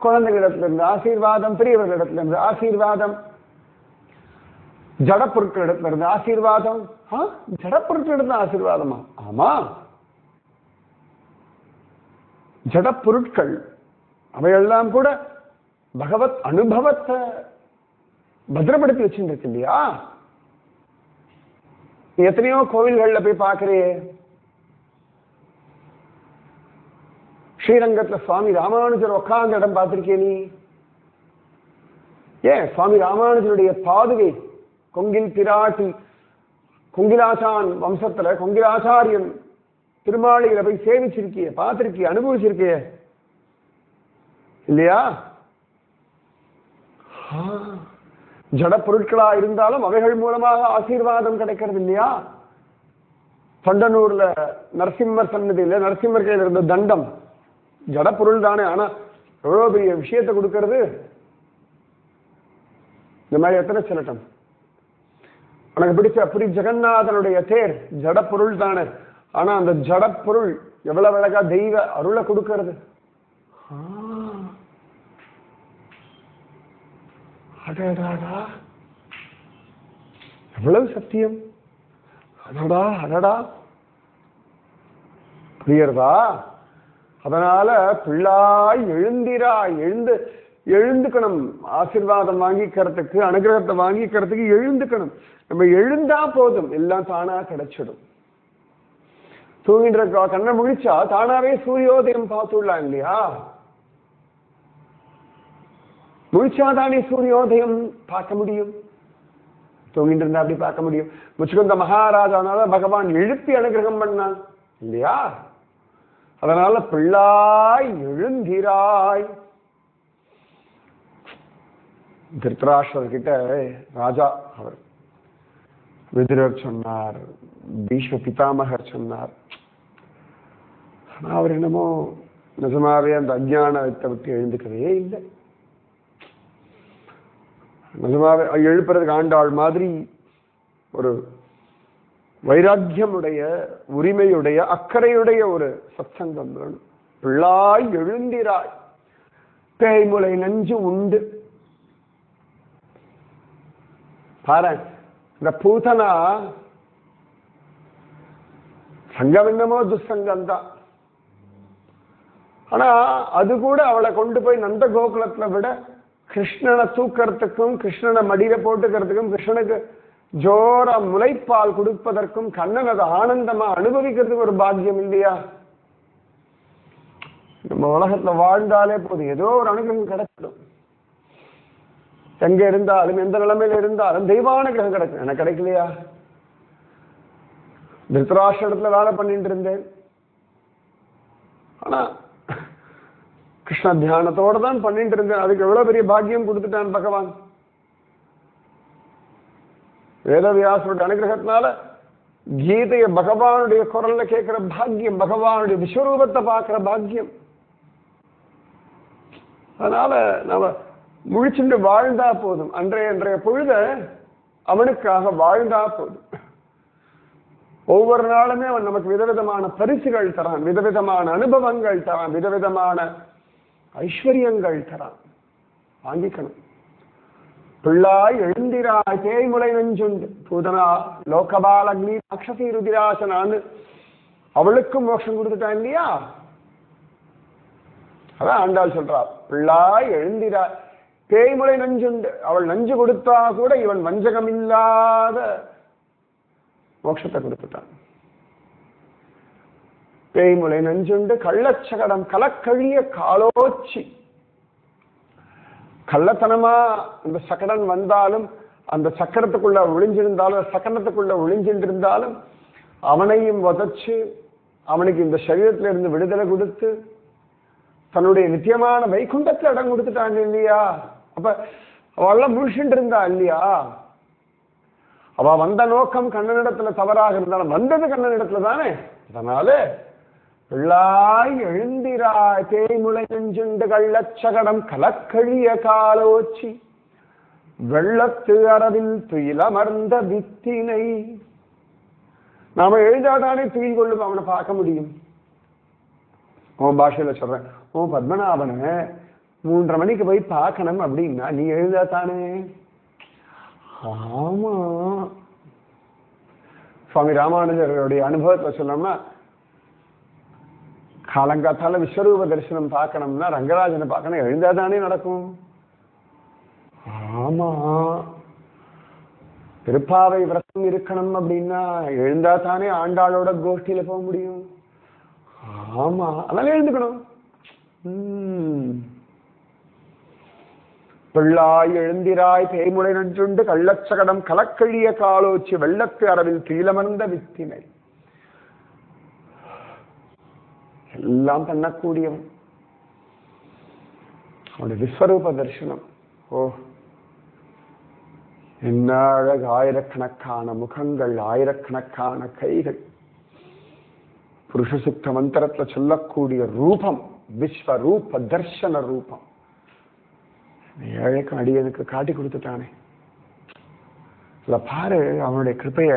குழந்தைகளிடத்துல இருந்து ஆசீர்வாதம், பெரியவர்களிடத்துல இருந்து ஆசீர்வாதம், ஜடப்பொருட்களிடத்துல இருந்து ஆசீர்வாதம். ஜடப்பொருட்களிடத்துல ஆசீர்வாதமா? ஆமா, ஜடப்பொருட்கள் அவையெல்லாம் கூட பகவத் அனுபவத்தை பத்திரப்படுத்தி வச்சுருக்கு இல்லையா? எத்தனையோ கோவில்கள்ல போய் பார்க்கிறியே, ஸ்ரீரங்கத்துல சுவாமி ராமானுஜர் உட்கார்ந்த இடம் பார்த்திருக்கே நீ? ஏன் சுவாமி ராமானுஜருடைய பாதுகை கொங்கில் பிராட்டி, கொங்கிலாச்சான் வம்சத்துல கொங்கிலாச்சாரியன் திருமாளிகளை போய் சேவிச்சிருக்கிய, பார்த்திருக்கிய, அனுபவிச்சிருக்கிய இல்லையா? ஜட பொருட்களா இருந்தாலும் அவைகள் மூலமாக ஆசீர்வாதம் கிடைக்கிறது இல்லையா? தொண்டனூர்ல நரசிம்மர் சன்னதியில நரசிம்மர் கையில் இருந்த தண்டம் ஜட பொருள் தானே, ஆனா எவ்வளவு பெரிய விஷயத்தை கொடுக்கிறது. இந்த மாதிரி எத்தனை சொல்லட்டும். உனக்கு பிடிச்ச புரி ஜெகநாதனுடைய தேர் ஜட பொருள் தானே, ஆனா அந்த ஜட பொருள் எவ்வளவு அழகா தெய்வ அருளை கொடுக்கிறது. அடடா எவ்வளவு சத்தியம். அடடா அடடா புரியறதா? அதனால பிள்ளாய் எழுந்திராய், எழுந்துக்கணும். ஆசீர்வாதம் வாங்கிக்கிறதுக்கு, அனுகிரகத்தை வாங்கிக்கிறதுக்கு எழுந்துக்கணும். நம்ம எழுந்தா போதும், எல்லாம் தானா கிடைச்சிடும். தூங்கின்ற கண்ணை முழிச்சா தானாவே சூரியோதயம் பார்த்துடலாம் இல்லையா? முழிச்சாதானே சூரியோதயம் பார்க்க முடியும். தூங்கிட்டு இருந்தா அப்படி பார்க்க முடியும். முச்சுக்குந்த மகாராஜானால பகவான் எழுப்பி அனுகிரகம் பண்ணான் இல்லையா? அதனால பிள்ளாய் எழுந்திராய். திருத்தராஷ்டிரர் கிட்ட ராஜா அவர் விதுரர் சொன்னார், பீஷ்ம பிதாமகர் சொன்னார். ஆனா அவர் என்னமோ நிஜமாவே அந்த அஜ்ஞானத்தை விட்டு எழுந்துக்கவே இல்லை. நிஜமாவே எழுப்புறதுக்கு ஆண்டாள் மாதிரி ஒரு வைராக்கியமுடைய, உரிமையுடைய, அக்கறையுடைய ஒரு சத்சங்கம் வேணும். பிள்ளாய் எழுந்திராய், பேய்முலை நஞ்சு உண்டு. பாரு, இந்த பூதனா சங்கம் என்னமோ துசங்கம் தான். ஆனா அது கூட அவளை கொண்டு போய் நந்த கோகுலத்துல விட கிருஷ்ணனை தூக்கிறதுக்கும், கிருஷ்ணனை மடியில போட்டுக்கிறதுக்கும், கிருஷ்ணனுக்கு ஜோரா முளைப்பால் கொடுப்பதற்கும், கண்ணன் அதை ஆனந்தமா அனுபவிக்கிறதுக்கு ஒரு பாக்கியம் இல்லையா? நம்ம உலகத்துல வாழ்ந்தாலே போதும், ஏதோ ஒரு அனுகிரகம் கிடைச்சிடும். எங்க இருந்தாலும், எந்த நிலைமையில இருந்தாலும் தெய்வானுகிரகம் கிடைக்கும். எனக்கு கிடைக்கலையா? திருத்தராஷ்டிரத்துல வேலை பண்ணிட்டு இருந்தேன். ஆனா கிருஷ்ண தியானத்தோட தான் பண்ணிட்டு இருந்தேன். அதுக்கு எவ்வளவு பெரிய பாக்கியம் கொடுத்துட்டான் பகவான். வேதவியாசருடைய அனுகிரகத்தினால கீதைய பகவானுடைய குரல்ல கேட்கிற பாக்கியம், பகவானுடைய விஸ்வரூபத்தை பார்க்கிற பாக்கியம். அதனால நாம முழிச்சுண்டு வாழ்ந்தா போதும். அன்றைய பொழுத அவனுக்காக வாழ்ந்தா போதும். ஒவ்வொரு நாளுமே அவன் நமக்கு விதவிதமான பரிசுகள் தரான், விதவிதமான அனுபவங்கள் தரான், விதவிதமான ஐஸ்வர்யங்கள் தரான். வாங்கிக்கணும். பிள்ளாய் எழுந்திராய் தேய்முலை நெஞ்சுண்டு பூதனா லோகபால் அக்னி அக்ஷசி ருதிராசனான்னு அவளுக்கும் மோட்சம் கொடுத்துட்டான் இல்லையா? அதான் ஆண்டாள் சொல்றா, பிள்ளாய் எழுந்திராய் தேய்முலை நஞ்சுண்டு. அவள் நஞ்சு கொடுத்தா கூட இவன் வஞ்சகம் இல்லாத மோட்சத்தை கொடுத்துட்டான். தேய்முலை நஞ்சுண்டு கள்ளச்சகடம் கலக்கழிய காலோச்சி. கள்ளத்தனமா அந்த சக்கடன் வந்தாலும், அந்த சக்கரத்துக்குள்ள ஒளிஞ்சிருந்தாலும், சக்கரத்துக்குள்ள ஒளிஞ்சிருந்தாலும் அவனையும் வதச்சு அவனுக்கு இந்த சரீரத்தில இருந்து விடுதலை கொடுத்து தன்னுடைய நித்தியமான வைகுண்டத்துல இடம் கொடுத்துட்டாங்க இல்லையா? அப்ப அவெல்லாம் முழிச்சுட்டு இருந்தா இல்லையா? அவ வந்த நோக்கம் கண்ணனிடத்துல தவறாக இருந்தாலும் வந்தது கண்ணனிடத்துல தானே. அதனால பிள்ளாய் எழுந்திராய் தேய்முலை நெஞ்சுண்டு கள்ளச்சகடம் கலக்கழிய காலோச்சி வெள்ளத்து அரவில் துயிலமர்ந்த வித்தினை. நாம எழுதாதானே துயில் கொள்ளும் அவனை பார்க்க முடியும். உன் பாஷையில சொல்றேன், உன் பத்மநாபனை 3:30 மணிக்கு போய் பார்க்கணும் அப்படின்னா நீ எழுதாதானே? ஆமா. சுவாமி ராமானுஜருடைய அனுபவத்துல சொன்னோம்னா, காலங்காத்தால விஸ்வரூப தரிசனம் பார்க்கணும்னா ரங்கராஜனை பார்க்கணும், எழுந்தாதானே நடக்கும். ஆமா. திருப்பாவை விரதம் இருக்கணும் அப்படின்னா எழுந்தா தானே ஆண்டாளோட கோஷ்டியில போக முடியும். ஆமா, அதனால எழுந்துக்கணும். பிள்ளாய் எழுந்திராய் தேய்முலை நஞ்சுண்டு கள்ளச்சகடம் கலக்கழிய காலோச்சி வெள்ளத்து அரவில் தீலமர்ந்த வித்தினை. எல்லாம் பண்ணக்கூடியவன். அவனுடைய விஸ்வரூப தரிசனம். ஓ, என்ன அழகு! ஆயிரக்கணக்கான முகங்கள், ஆயிரக்கணக்கான கைகள். புருஷ சுத்த மந்திரத்துல சொல்லக்கூடிய ரூபம் விஸ்வரூப தர்சன ரூபம். ஏழைக்கும் அடியனுக்கு காட்டி கொடுத்துட்டானே. இல்ல பாரு, அவனுடைய கிருப்பைய.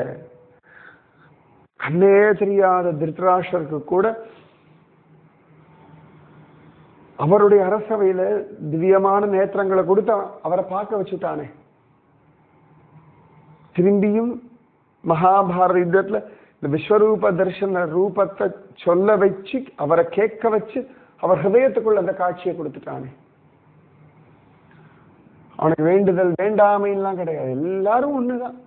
கண்ணே தெரியாத திருதராஷ்டிரருக்கு கூட அவருடைய அரசவையில திவ்யமான நேத்திரங்களை கொடுத்து அவரை பார்க்க வச்சுட்டானே. திரும்பியும் மகாபாரத யுத்தத்துல இந்த விஸ்வரூப தரிசன ரூபத்தை சொல்ல வச்சு அவரை கேட்க வச்சு அவர் ஹிருதயத்துக்குள்ள அந்த காட்சியை கொடுத்துட்டானே. அவனுக்கு வேண்டுதல் வேண்டாமைலாம் கிடையாது, எல்லாரும் ஒண்ணுதான்.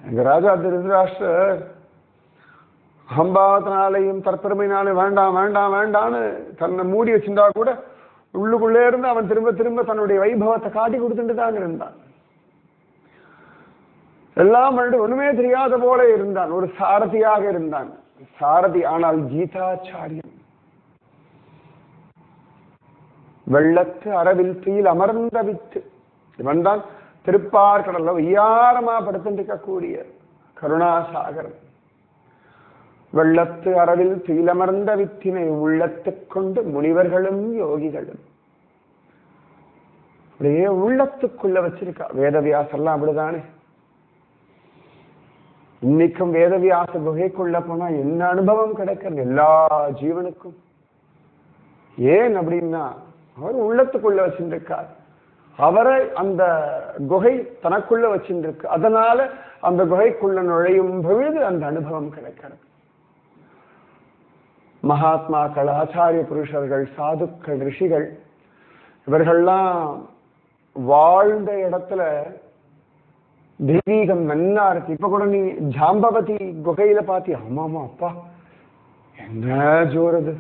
எங்க ராஜா திருதராஷ்டிரர் அகம்பாவத்தினாலையும் தற்பெருமையினாலையும் வேண்டாம் வேண்டாம் வேண்டான்னு தன்னை மூடி வச்சிருந்தா கூட உள்ளுக்குள்ளே இருந்து அவன் திரும்ப திரும்ப தன்னுடைய வைபவத்தை காட்டி கொடுத்துட்டு தான் இருந்தான். எல்லாம் ஒண்ணுமே தெரியாத போல இருந்தான், ஒரு சாரதியாக இருந்தான். சாரதி, ஆனால் கீதாச்சாரியன். வெள்ளத்து அரவில் தீயில் அமர்ந்த வித்து. இவன் தான் திருப்பார்கடல்ல வையாரமா படுத்துட்டு இருக்கக்கூடிய கருணாசாகரன். வெள்ளத்து அரவில் தீலமர்ந்த வித்தினை உள்ளத்து கொண்டு முனிவர்களும் யோகிகளும். அப்படியே உள்ளத்துக்குள்ள வச்சிருக்கா. வேதவியாசெல்லாம் அப்படிதானே. இன்னைக்கும் வேதவியாச குகைக்குள்ள போனா என்ன அனுபவம் கிடைக்கிறது எல்லா ஜீவனுக்கும். ஏன் அப்படின்னா அவர் உள்ளத்துக்குள்ள வச்சிருக்கார். அவரை அந்த குகை தனக்குள்ள வச்சிருக்கு. அதனால அந்த குகைக்குள்ள நுழையும் பொழுது அந்த அனுபவம் கிடைக்கிறது. மகாத்மாக்கள், ஆச்சாரிய புருஷர்கள், சாதுக்கள், ரிஷிகள் இவர்கள்லாம் வாழ்ந்த இடத்துல தெய்வீகம் நன்னா இருக்கு. இப்ப கூட நீ ஜாம்பவதி குகையில பாத்தி, ஆமாமா அப்பா என்ன ஜோரது!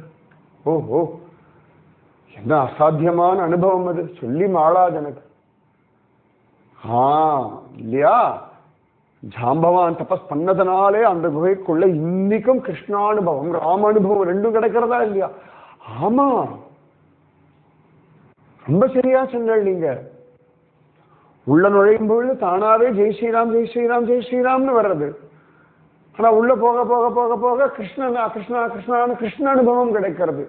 ஓஹோ, என்ன அசாத்தியமான அனுபவம் அது, சொல்லி மாளாது எனக்கு. இல்லையா? ஜாம்பவான் தபஸ் பண்ணதுனாலே அந்த குகைக்குள்ள இன்னைக்கும் கிருஷ்ணானுபவம் ராமானுபவம் ரெண்டும் கிடைக்கிறதா இல்லையா? ஆமா, ரொம்ப சரியா சொன்னீங்க. நீங்க உள்ள நுழையும் பொழுது தானாவே ஜெய் ஸ்ரீராம் ஜெய் ஸ்ரீராம் ஜெய் ஸ்ரீராம்னு வர்றது. ஆனா உள்ள போக போக போக போக கிருஷ்ணனா கிருஷ்ணா கிருஷ்ணான்னு கிருஷ்ண அனுபவம் கிடைக்கிறது.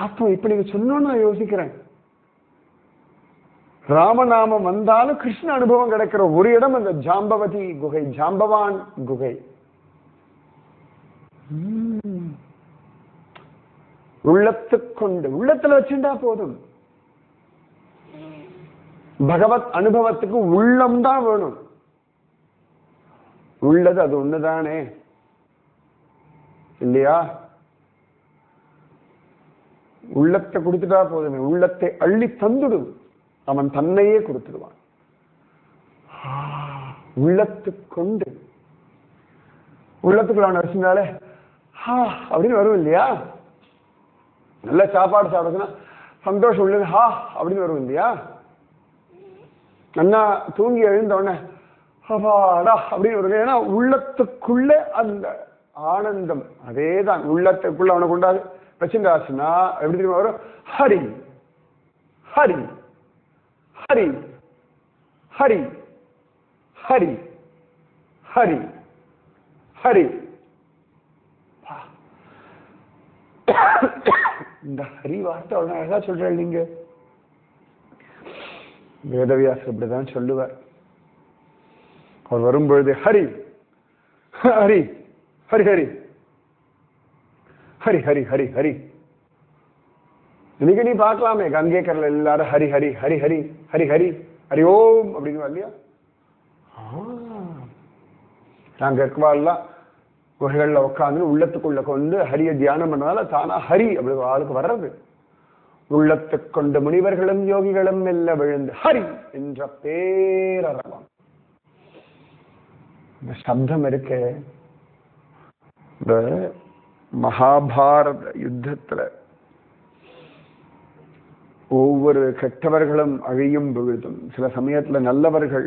அப்போ இப்ப நீங்க சொன்னோன்னு நான் யோசிக்கிறேன். ராமநாமம் வந்தாலும் கிருஷ்ண அனுபவம் கிடைக்கிற ஒரு இடம் அந்த ஜாம்பவதி குகை, ஜாம்பவான் குகை. உள்ளத்துக்கொண்டு உள்ளத்துல வச்சுட்டா போதும். பகவத் அனுபவத்துக்கு உள்ளம் தான் வேணும். உள்ளது அது ஒண்ணுதானே இல்லையா? உள்ளத்தை கொடுத்துட்டா போதுமே. உள்ளத்தை அள்ளி தந்துடும், அவன் தன்னையே கொடுத்துடுவான். உள்ளத்துக்கொண்டு உள்ளத்துக்குள்ள அவன் வச்சிருந்தாலே அப்படின்னு வரும் இல்லையா? நல்ல சாப்பாடு சாப்பிடுச்சுன்னா சந்தோஷம் உள்ளது ஹா அப்படின்னு வரும் இல்லையா? நல்லா தூங்கி எழுந்த உடனே அப்பாடா அப்படின்னு வரும். ஏன்னா உள்ளத்துக்குள்ள அந்த ஆனந்தம் அதேதான். உள்ளத்துக்குள்ள அவனை கொண்டாது வச்சுட்டாச்சுன்னா எப்படி தெரியுமா வரும்? ஹரி ஹரி ஹரி ஹரி ஹரி ஹரி ஹரி. இந்த ஹரி வார்த்தை அவ்வளவு அழகா சொல்றேன். நீங்க வேதவியாசர் இப்படிதான் சொல்லுவார். அவர் வரும்பொழுது ஹரி ஹரி ஹரி ஹரி ஹரி ஹரி ஹரி ஹரி. இன்னைக்கு நீ பார்க்கலாமே கங்கேக்கரில் எல்லாரும் ஹரி ஹரி ஹரி ஹரி ஹரி ஹரி ஹரி ஓம் அப்படின்னு இல்லையா? நாங்க இருக்கவாள்லாம் குகைகள்ல உட்காந்து உள்ளத்துக்குள்ள கொண்டு ஹரிய தியானம் பண்ணனால தானா ஹரி அப்படி ஆளுக்கு வர்றது. உள்ளத்துக் கொண்டு முனிவர்களும் யோகிகளும் மெல்ல விழுந்து ஹரி என்ற பேரரவம். இந்த சப்தம் இருக்கு. இந்த மகாபாரத யுத்தத்துல ஒவ்வொரு கெட்டவர்களும் அழியும் பொழுதும் சில சமயத்துல நல்லவர்கள்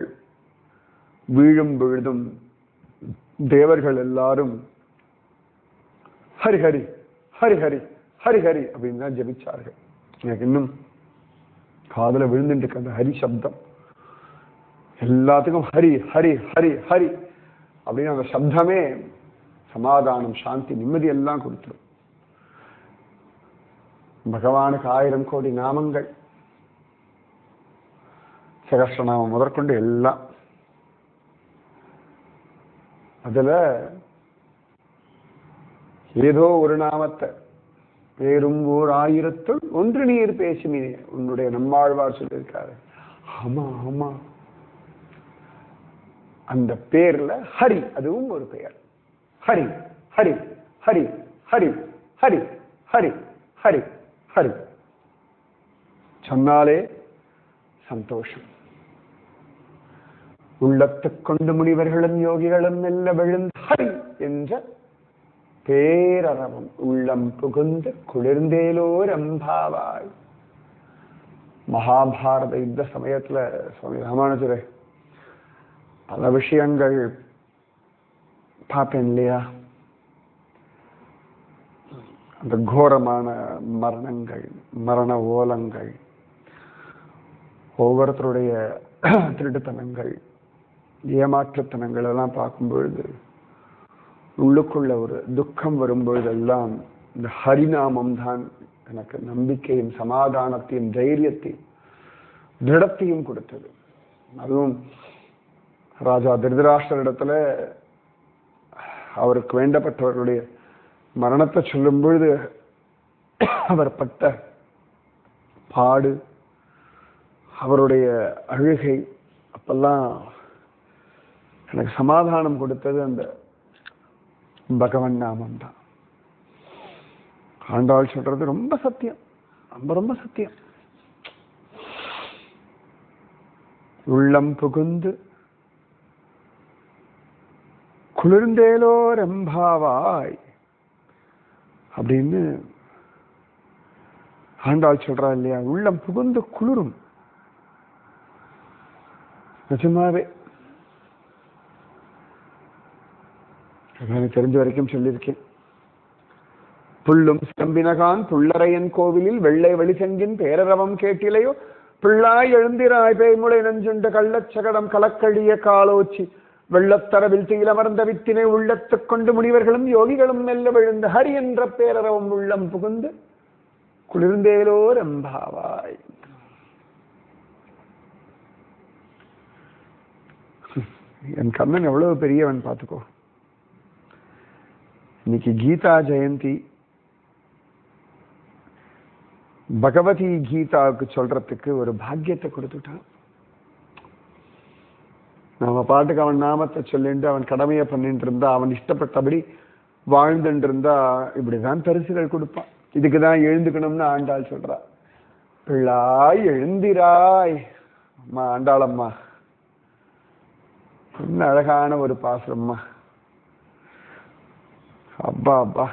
வீழும் பொழுதும் தேவர்கள் எல்லாரும் ஹரி ஹரி ஹரி ஹரி ஹரி ஹரி அப்படின்னு தான் ஜபிச்சார்கள். எனக்கு இன்னும் காதுல விழுந்துட்டு இருக்க அந்த ஹரி சப்தம். எல்லாத்துக்கும் ஹரி ஹரி ஹரி ஹரி அப்படின்னு அந்த சப்தமே சமாதானம், சாந்தி, நிம்மதி எல்லாம் கொடுத்துரும். பகவானுக்கு 1000 கோடி நாமங்கள், சகஸ்ரநாமம் முதற்கொண்டு எல்லாம். அதுல ஏதோ ஒரு நாமத்தை வேறும் ஓர் 1000த்துள் ஒன்று நீர் பேசுமினே உன்னுடைய நம்மாழ்வார் சொல்லியிருக்காரு. ஆமா ஆமா, அந்த பேர்ல ஹரி அதுவும் ஒரு பெயர். ஹரி ஹரி ஹரி ஹரி ஹரி ஹரி ஹரி ஹரி சொன்னாலே சந்தோஷம். உள்ளத்துக் கொண்டு முனிவர்களும் யோகிகளும் மெல்ல விழுந்து ஹரி என்ற பேரறவம் உள்ளம் புகுந்து குளிர்ந்தேலோர் அம்பாவாய். மகாபாரத யுத்த சமயத்துல சுவாமி ராமானுஜரே பல விஷயங்கள் பார்ப்பேன் இல்லையா? அந்த கோரமான மரணங்கள், மரண ஓலங்கள், ஒவ்வொருத்தருடைய திருட்டுத்தனங்கள், ஏமாற்றுத்தனங்கள் எல்லாம் பார்க்கும் பொழுது உள்ளுக்குள்ள ஒரு துக்கம் வரும்பொழுதெல்லாம் இந்த ஹரிநாமம் தான் எனக்கு நம்பிக்கையும் சமாதானத்தையும் தைரியத்தையும் திருடத்தையும் கொடுத்தது. அதுவும் ராஜா திருதராஷ்டிரரிடத்துல அவருக்கு வேண்டப்பட்டவர்களுடைய மரணத்தை சொல்லும் பொழுது அவர் பட்ட பாடு, அவருடைய அழுகை, அப்பெல்லாம் எனக்கு சமாதானம் கொடுத்தது அந்த பகவன் நாமம் தான். ஆண்டாள் சொல்றது ரொம்ப சத்தியம், ரொம்ப ரொம்ப சத்தியம். உள்ளம் புகுந்து குளிர்ந்தேலோ ரெம்பாவாய் அப்படின்னு ஆண்டாள் சொல்றா இல்லையா? உள்ளம் புகுந்து குளிரும். நிஜமாவே எனக்கு தெரிஞ்ச வரைக்கும் சொல்லியிருக்கேன். புள்ளும் செம்பினகான் புள்ளரையன் கோவிலில் வெள்ளை வெளிச்செங்கின் பேரரவம் கேட்டிலையோ பிள்ளாய் எழுந்திராய் பேய்முளை நஞ்சுண்ட கள்ளச்சகடம் கலக்கழிய காலோச்சி வெள்ளத்தரவில் தீலமர்ந்த வித்தினை உள்ளத்துக் கொண்டு முனிவர்களும் யோகிகளும் மெல்ல விழுந்த ஹரி என்ற பேரரவம் உள்ளம் புகுந்து குளிர்ந்தேலோர் எம்பாவாய். என் கண்ணன் எவ்வளவு பெரியவன் பார்த்துக்கோ. இன்னைக்கு கீதா ஜெயந்தி. பகவதி கீதாவுக்கு சொல்றதுக்கு ஒரு பாக்கியத்தை கொடுத்துட்டான். நம்ம பாட்டுக்கு அவன் நாமத்தை சொல்லிட்டு அவன் கடமையை பண்ணிட்டு இருந்தா, அவன் இஷ்டப்பட்டபடி வாழ்ந்துட்டு இருந்தா இப்படிதான் பரிசுகள் கொடுப்பான். இதுக்குதான் எழுந்துக்கணும்னு ஆண்டாள் சொல்றா. பிள்ளாய் எழுந்திராய். அம்மா ஆண்டாளம்மா, என்ன அழகான ஒரு பாசுரம்மா. அப்பா அப்பா,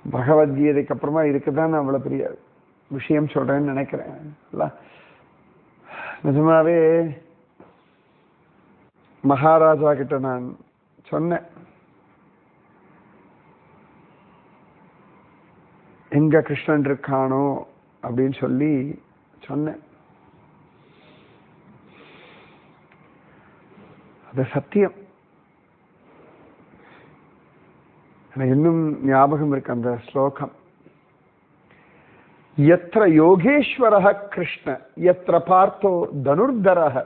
பகவத்கீதைக்கு அப்புறமா இருக்குதான் நான் அவ்வளவு பெரிய விஷயம் சொல்றேன்னு நினைக்கிறேன். நிஜமாவே மகாராஜா கிட்ட நான் சொன்னேன், எங்க கிருஷ்ணன் இருக்கானோ அப்படின்னு சொல்லி சொன்னேன். அது சத்தியம். எனக்கு இன்னும் ஞாபகம் இருக்கு அந்த ஸ்லோகம். யத்ர யோகேஸ்வரஹ கிருஷ்ண யத்ர பார்த்தோ தனுர்தரஹ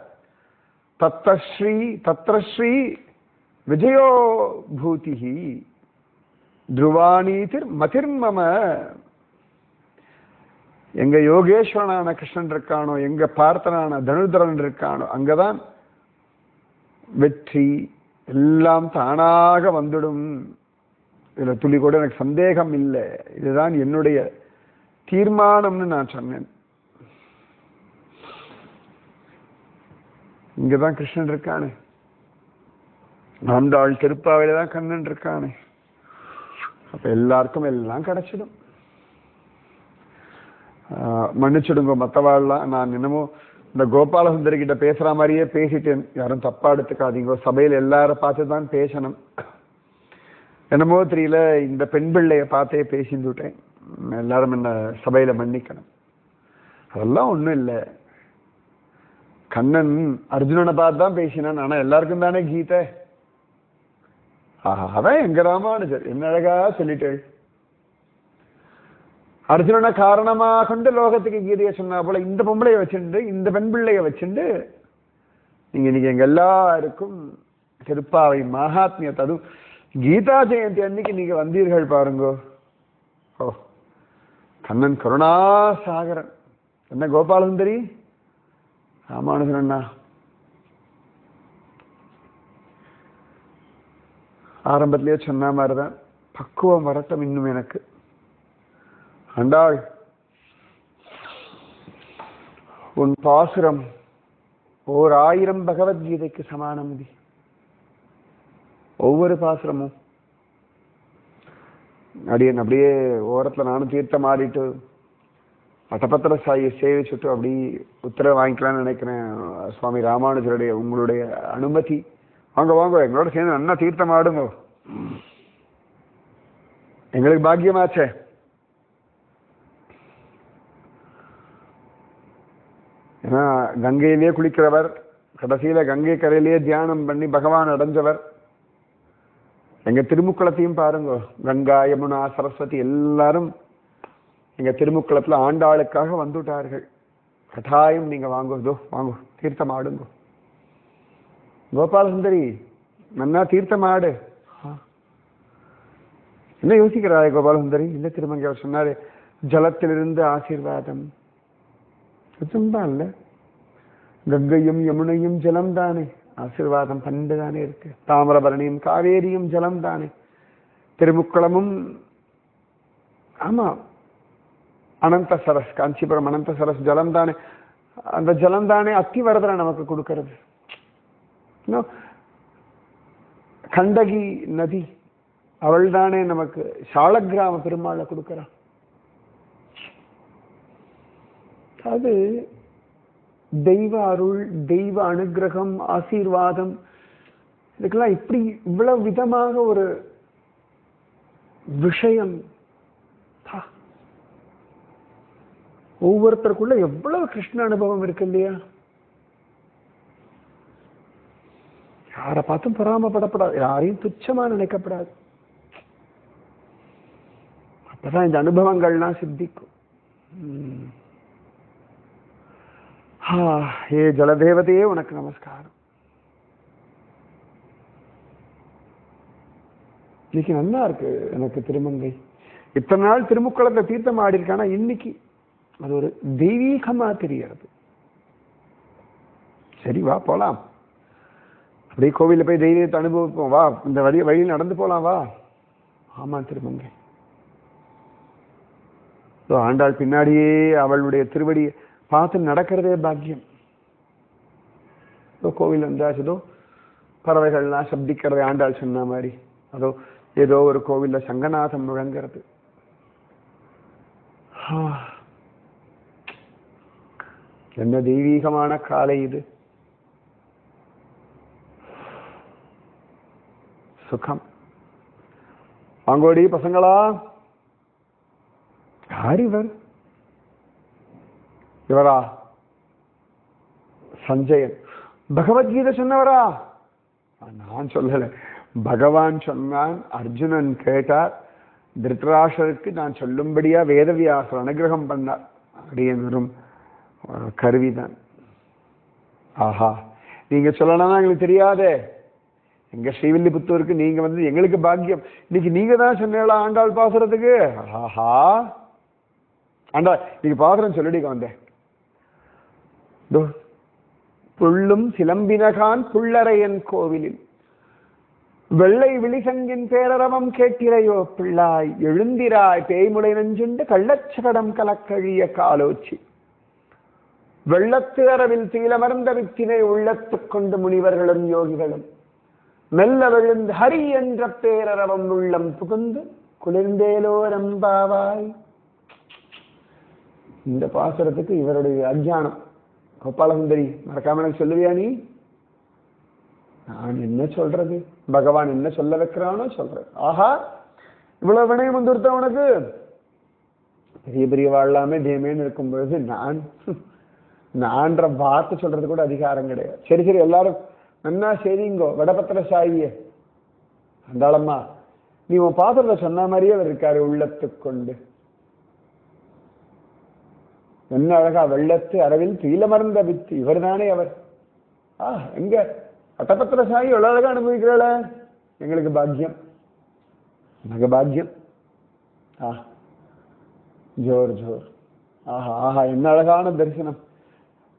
தத்ர ஸ்ரீ விஜயோ பூதிஹி துருவானீதிர் மதிர்மம. எங்க யோகேஸ்வரனான கிருஷ்ணன் இருக்கானோ, எங்க பார்த்தனான தனுர்தரன் இருக்கானோ, அங்கதான் வெற்றி எல்லாம் தானாக வந்துடும். இதுல துளி கூட எனக்கு சந்தேகம் இல்லை. இதுதான் என்னுடைய தீர்மானம்னு நான் சொன்னேன். இங்கதான் கிருஷ்ணன் இருக்கானே, ஆண்டாள் திருப்பாவையில தான் கண்ணன் இருக்கானே. அப்ப எல்லாருக்கும் எல்லாம் கிடைச்சிடும். மன்னிச்சிடுங்க மத்தவாள்லாம், நான் என்னமோ இந்த கோபாலசுந்தரி கிட்ட பேசுற மாதிரியே பேசிட்டேன். யாரும் தப்பா எடுத்துக்காதீங்க. சபையில் எல்லாரும் பார்த்துதான் பேசணும். என்னமோ தெரியல, இந்த பெண் பிள்ளைய பார்த்தே பேசிட்டுட்டேன். எல்லாரும் என்ன சபையில மன்னிக்கணும். அதெல்லாம் ஒண்ணும் இல்லை. கண்ணன் அர்ஜுனனை பார்த்து தான் பேசினான். ஆனா எல்லாருக்கும் தானே கீதை. அதான் எங்க ராமானுஜர் என்ன அழகா சொல்லிட்டேள். அர்ஜுனனை காரணமாக கொண்டு லோகத்துக்கு கீதையை சொன்னா போல இந்த பொம்பளைய வச்சுண்டு, இந்த பெண் பிள்ளைய வச்சுண்டு நீங்க இன்னைக்கு எங்க எல்லாருக்கும் திருப்பாவை மகாத்மியத்தை, அதுவும் கீதா ஜெயந்தி அன்னைக்கு நீங்க வந்தீர்கள் பாருங்க. ஓ, கண்ணன் கருணாசாகரன். என்ன கோபாலசுந்தரி ராமானுஜன் அண்ணா ஆரம்பத்திலேயே சொன்ன மாதிரிதான் பக்குவம் வரட்டும் இன்னும் எனக்கு. ஆண்டாள், உன் பாசுரம் 1000 பகவத்கீதைக்கு சமானம். ஒவ்வொரு பாசுரமும் அப்படியே ஓரத்துல நானும் தீர்த்தம் ஆடிட்டு பட்டபத்திர சாயை சேவிச்சுட்டு அப்படி உத்தரவு வாங்கிக்கலாம்னு நினைக்கிறேன். சுவாமி ராமானுஜருடைய உங்களுடைய அனுமதி. வாங்க வாங்க, எங்களோட சேர்ந்து நல்லா தீர்த்தம் ஆடுங்க. எங்களுக்கு பாக்கியமாச்சே. ஏன்னா கங்கையிலேயே குளிக்கிறவர், கடைசியில கங்கை கரையிலேயே தியானம் பண்ணி பகவான் அடைஞ்சவர். எங்க திருமுக்குளத்தையும் பாருங்க, கங்கா யமுனா சரஸ்வதி எல்லாரும் எங்க திருமுக்குளத்துல ஆண்டாளுக்காக வந்துட்டார்கள். கட்டாயம் நீங்க வாங்கோ, வாங்க தீர்த்தம் ஆடுங்க. கோபாலசுந்தரி நன்னா தீர்த்தம் ஆடு. என்ன யோசிக்கிறாய் கோபாலசுந்தரி? இல்ல திருமங்கை அவர் சொன்னாரு, ஜலத்திலிருந்து ஆசீர்வாதம். சுத்தம்தான் இல்ல, கங்கையும் யமுனையும் ஜலம் தானே, ஆசீர்வாதம் பண்டு தானே இருக்கு. தாமிரபரணியும் காவேரியும் ஜலம் தானே, திருமுக்குளமும் ஆமா அனந்த சரஸ், காஞ்சிபுரம் அனந்த சரஸ் ஜலம் தானே. அந்த ஜலம் தானே அத்திவரதனை நமக்கு கொடுக்கிறது. கண்டகி நதி அவள் தானே நமக்கு சாலக்கிராம பெருமாளை கொடுக்கிறான். அது தெய்வ அருள், தெய்வ அனுகிரகம், ஆசீர்வாதம். இதுக்கெல்லாம் இப்படி இவ்வளவு விதமாக ஒரு விஷயம். ஒவ்வொருத்தருக்குள்ள எவ்வளவு கிருஷ்ண அனுபவம் இருக்கு இல்லையா? யாரை பார்த்தும் பொறாமப்படப்படாது, யாரையும் துச்சமா நினைக்கப்படாது. அதான் இந்த அனுபவங்கள்லாம் சித்திக்கும். ஏ ஜலதேவதையே உனக்கு நமஸ்காரம். இன்னைக்கு நல்லா இருக்கு எனக்கு திருமங்கை. இத்தனை நாள் திருமுக்குளத்தை தீர்த்தம் ஆடி இருக்கானா இன்னைக்கு அது ஒரு தெய்வீகமா தெரியறது. சரி வா போலாம், அப்படியே கோவில போய் தெய்வீகத்தை அனுபவிப்போம் வா, இந்த வழியில் நடந்து போலாம் வா. ஆமா திருமங்கை, ஆண்டாள் பின்னாடியே அவளுடைய திருவடியை பார்த்து நடக்கிறதே பாக்கியம். கோவில் வந்தாச்சதோ பறவைகள்லாம் சப்திக்கிறதை ஆண்டாள் சொன்ன மாதிரி, அதோ ஏதோ ஒரு கோவில்ல சங்கநாதம் முழங்கிறது. என்ன தெய்வீகமான காலை இது, சுகம். வாங்கோடி பசங்களா. யார் இவர்? இவரா சஞ்சயன், பகவத்கீதை சொன்னவரா? நான் சொல்லல, பகவான் சொன்னான். அர்ஜுனன் கேட்டார், திருதராஷ்டிரருக்கு நான் சொல்லும்படியா வேதவியாசர் அனுகிரகம் பண்ணார். அப்படியே வெறும் கருவிதான். ஆஹா, நீங்க சொல்லணும்னா எங்களுக்கு தெரியாதே. எங்க ஸ்ரீவில்லிபுத்தூருக்கு நீங்க வந்து எங்களுக்கு பாக்கியம். இன்னைக்கு நீங்க தான் சொன்னீங்களா ஆண்டாள் பாசுறதுக்கு? ஆஹா, ஆண்டாள் நீங்க பாசுரம் சொல்லிடிக்க வந்தேன். புள்ளும் சிலம்பினகான் புள்ளரையன் கோவிலில் வெள்ளை விழிசங்கின் பேரரவம் கேட்டிரையோ பிள்ளாய், எழுந்திராய் பேய்முளை நஞ்சுண்டு கள்ளச்சகடம் கலக்கழிய காலோச்சி, வெள்ளத்து அரவில் தீலமர்ந்த வித்தினை உள்ளத்துக் கொண்டு முனிவர்களும் யோகிகளும் மெல்ல விழுந்து ஹரி என்ற பேரரவம் உள்ளம் புகுந்து குளிர்ந்தேலோ ரம்பாவாய். இந்த பாசுரத்துக்கு இவருடைய அஞ்ஞானம். கோபாலசுந்தரி மறக்காம எனக்கு சொல்லுவியா நீ? நான் என்ன சொல்றது, பகவான் என்ன சொல்ல வைக்கிறானோ சொல்றது. ஆஹா, இவ்வளவு வினயம் வந்துருத்த உனக்கு. பெரிய பெரிய வாழலாமே தேமேன்னு இருக்கும் பொழுது நான்ற வார்த்தை சொல்றது கூட அதிகாரம் கிடையாது. சரி சரி எல்லாரும் நன்னா சரிங்கோ. வடபத்திர சாயிய அந்தாளம்மா, நீ உன் பாத்திரத்தை சொன்ன மாதிரியே அவர் இருக்காரு உள்ளத்துக் கொண்டு. என்ன அழகா, வெள்ளத்து அரவில் தீலமர்ந்த வித்து, இவர் தானே அவர். எங்க வட்டபத்திர சாயி எவ்வளவு அழகா அனுபவிக்கிறாள. எங்களுக்கு பாக்கியம், எனக்கு பாக்கியம். ஜோர் ஜோர். ஆஹா ஆஹா, என்ன அழகான தரிசனம்.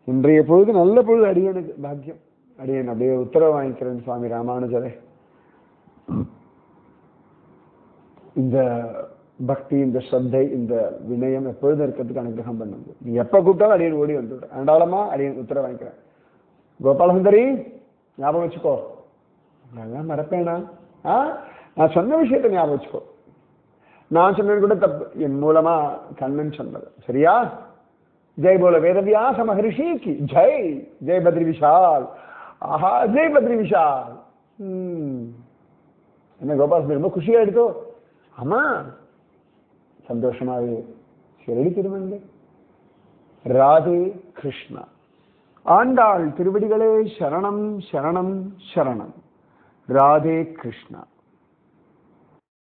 இன்றைய பொழுது நல்ல பொழுது, அடியனுக்கு பாக்கியம். அடியன் அப்படியே உத்தரவு வாங்கிக்கிறேன் சுவாமி ராமானுஜரே. இந்த பக்தி, இந்த ஸ்ரத்தை, இந்த வினயம் எப்பொழுதும் இருக்கிறதுக்கு அனுகிரகம் பண்ணுங்க. நீ எப்ப கூப்பிட்டாலும் அடியன் ஓடி வந்துவிட. ஆண்டாளமா அடியன் உத்தரவு வாங்கிக்கிறேன். கோபாலசுந்தரி ஞாபகம் வச்சுக்கோ. நான் மறப்பேனா? நான் சொன்ன விஷயத்தை ஞாபகம் வச்சுக்கோ. நான் சொன்னது கூட தப்பு, என் மூலமா கண்ணன் சொன்னது. சரியா? ஜெய் போல வேதவியாச மகரிஷி கி ஜெய். ஜெய் பத்ரி விஷால். ஆஹா, ஜெய் பத்ரி விஷால். என்ன கோபால் ரொம்ப குஷியா எடுத்தோ? ஆமா, சந்தோஷமாவே. சரி திருமணி. ராதே கிருஷ்ணா. ஆண்டாள் திருவடிகளே சரணம் சரணம் சரணம். ராதே கிருஷ்ணா.